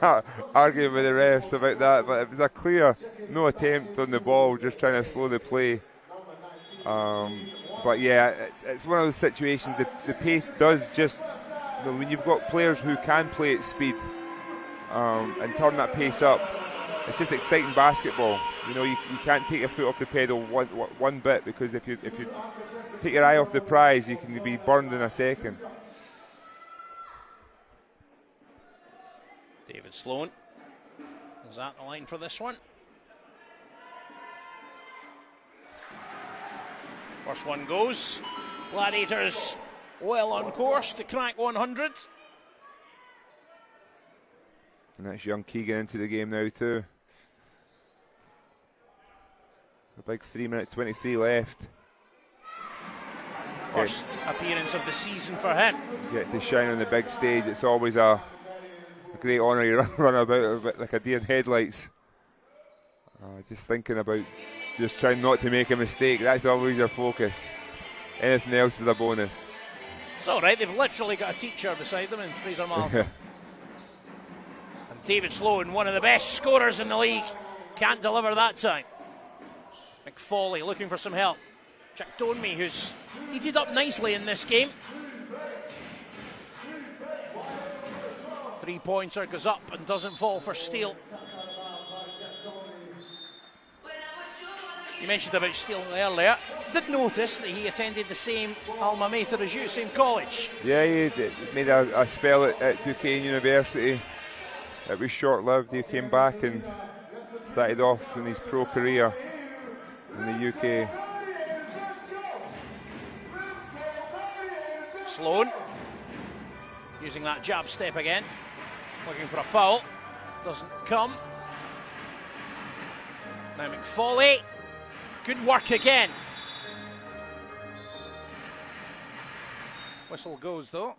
arguing with the refs about that, but it was a clear no attempt on the ball, just trying to slow the play. But yeah, it's one of those situations, the pace does just, when you've got players who can play at speed and turn that pace up, it's just exciting basketball. You can't take your foot off the pedal one bit, because if you take your eye off the prize, you can be burned in a second. David Sloan. Is that the line for this one? First one goes. Gladiators well on course to crack 100. And that's young Keegan into the game now too. A big 3 minutes 23 left. First appearance of the season for him. Get to shine on the big stage. It's always a great honour. You run about a bit like a deer in headlights. Just thinking about just trying not to make a mistake. That's always your focus. Anything else is a bonus. It's all right. They've literally got a teacher beside them in Fraser Malcolm. And David Sloan, one of the best scorers in the league, can't deliver that time. McFawley looking for some help. Jack Donme, who's heated up nicely in this game. 3-pointer goes up and doesn't fall for Steele. You mentioned about Steele earlier. Did notice that he attended the same alma mater as you, same college. Yeah, he made a spell at Duquesne University. It was short-lived. He came back and started off in his pro career in the UK. Sloan using that jab step again, looking for a foul, doesn't come. Now McFawley, good work again. Whistle goes though.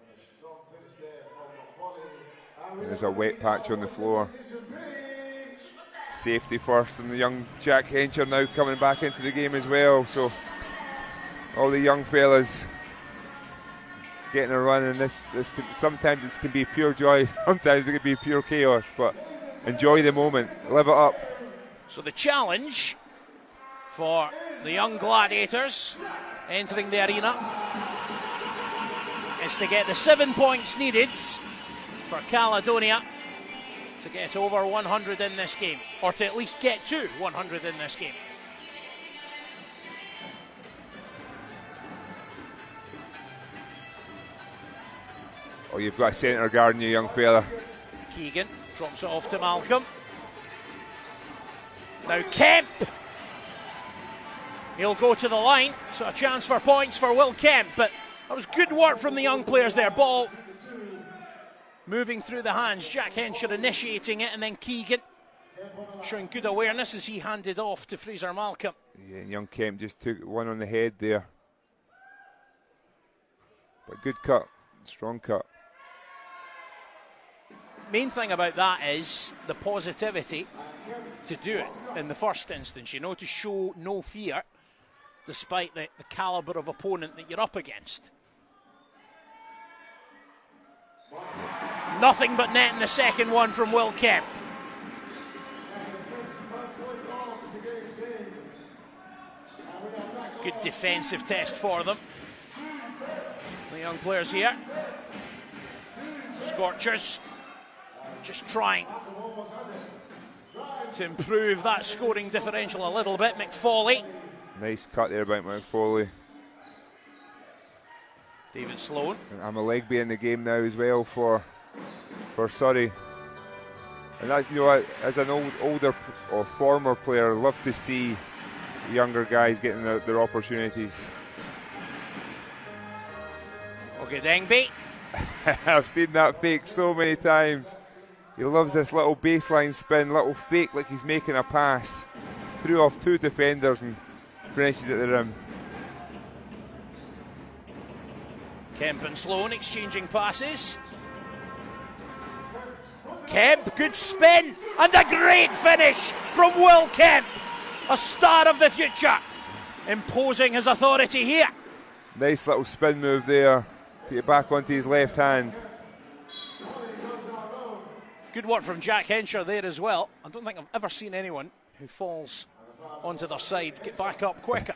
There's a wet patch on the floor. Safety first, and the young Jack Hencher now coming back into the game as well. So all the young fellas getting a run, and sometimes it can be pure joy, sometimes it can be pure chaos, but enjoy the moment, live it up. So the challenge for the young Gladiators entering the arena is to get the 7 points needed for Caledonia to get over 100 in this game, or to at least get to 100 in this game. Oh, you've got a centre guarding you, young fella. Keegan drops it off to Malcolm. Now Kemp. He'll go to the line, so a chance for points for Will Kemp, but that was good work from the young players there. Ball moving through the hands. Jack Hencher initiating it, and then Keegan showing good awareness as he handed off to Fraser Malcolm. Yeah, young Kemp just took one on the head there. But good cut, strong cut. Main thing about that is the positivity to do it in the first instance, you know, to show no fear despite the calibre of opponent that you're up against. Nothing but net in the second one from Will Kemp. Good defensive test for them. The young players here. Scorchers just trying to improve that scoring differential a little bit. McFawley. Nice cut there by McFawley. David Sloan. I'm a leg in the game now as well for Surrey. And that, you know, as an older or former player, I love to see younger guys getting their opportunities. Okay, Dengby. I've seen that fake so many times. He loves this little baseline spin, little fake like he's making a pass. Threw off two defenders and finishes at the rim. Kemp and Sloan exchanging passes. Kemp, good spin, and a great finish from Will Kemp. A star of the future, imposing his authority here. Nice little spin move there. Get it back onto his left hand. Good work from Jack Hencher there as well. I don't think I've ever seen anyone who falls onto their side get back up quicker.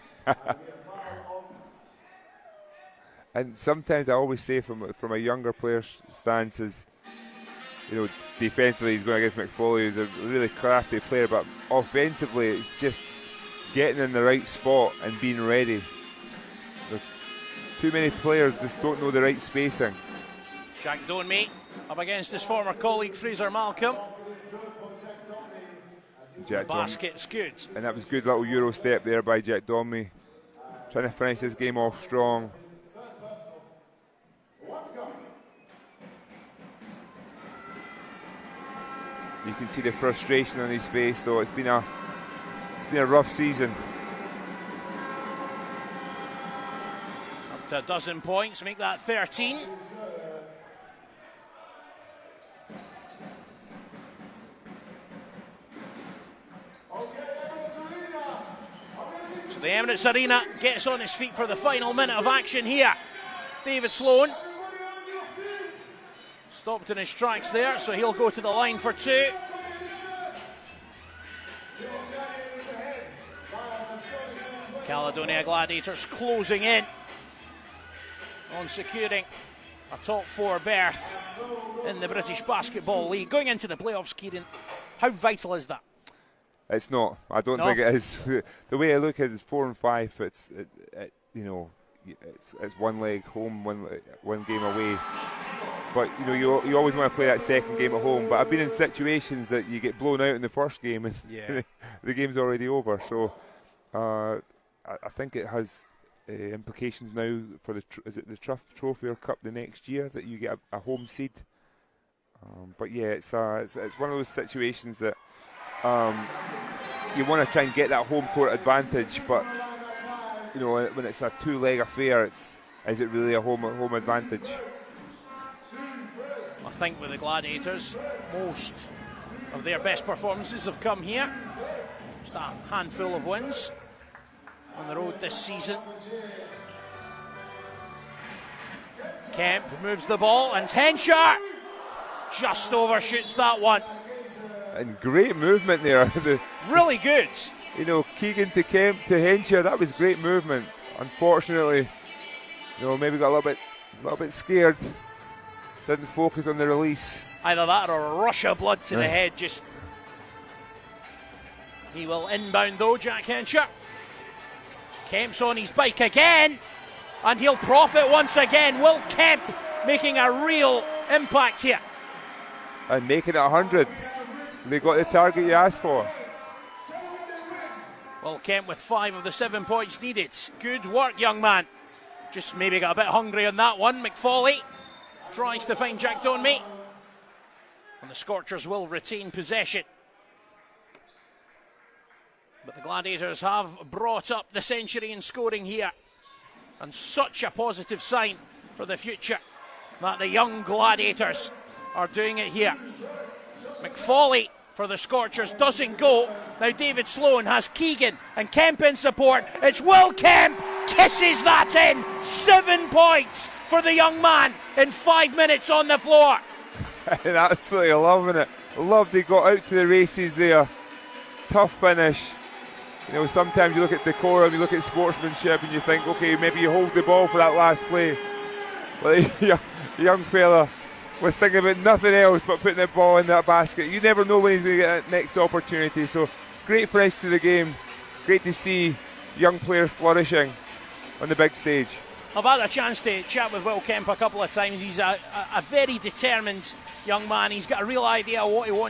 And sometimes I always say from a younger player's stance is, you know, defensively he's going against McFawley, he's a really crafty player, but offensively it's just getting in the right spot and being ready. Too many players just don't know the right spacing. Jack Donme up against his former colleague Fraser Malcolm. Jack Basket's good. And that was good little Euro step there by Jack Donnelly. Trying to finish this game off strong. You can see the frustration on his face, though. It's been a rough season. Up to a dozen points, make that 13. So the Emirates Arena gets on his feet for the final minute of action here. David Sloan stopped in his tracks there, so he'll go to the line for two. Caledonia Gladiators closing in on securing a top four berth in the British Basketball League. Going into the playoffs, Kieran, how vital is that? It's not. I don't think it is. The way I look at it is 4 and 5. It's one leg home, one game away. But you always want to play that second game at home. But I've been in situations that you get blown out in the first game and the game's already over. So I think it has implications now for the Trophy or Cup the next year that you get a home seed. But yeah, it's one of those situations that you want to try and get that home court advantage. But when it's a two-leg affair, is it really a home advantage? I think with the Gladiators, most of their best performances have come here. Just a handful of wins on the road this season. Kemp moves the ball and Henshaw just overshoots that one. And great movement there. Really good. Keegan to Kemp to Henshaw, that was great movement. Unfortunately, maybe got a little bit scared. Didn't focus on the release. Either that or a rush of blood to the head. He will inbound though, Jack Henshaw. Kemp's on his bike again, and he'll profit once again. Will Kemp making a real impact here. And making it 100. They got the target you asked for. Will Kemp with 5 of the 7 points needed. Good work, young man. Just maybe got a bit hungry on that one. McFawley tries to find Jack Donnelly. And the Scorchers will retain possession. But the Gladiators have brought up the century in scoring here. And such a positive sign for the future that the young Gladiators are doing it here. McFawley for the Scorchers doesn't go. Now David Sloan has Keegan and Kemp in support. It's Will Kemp, kisses that in. 7 points for the young man in 5 minutes on the floor. And absolutely loving it. Loved he got out to the races there. Tough finish. Sometimes you look at decorum, you look at sportsmanship and you think, okay, maybe you hold the ball for that last play. But the young fella was thinking about nothing else but putting the ball in that basket. You never know when he's going to get that next opportunity. So great finish to the game. Great to see young players flourishing on the big stage. I've had a chance to chat with Will Kemp a couple of times. He's a very determined young man. He's got a real idea of what he wants.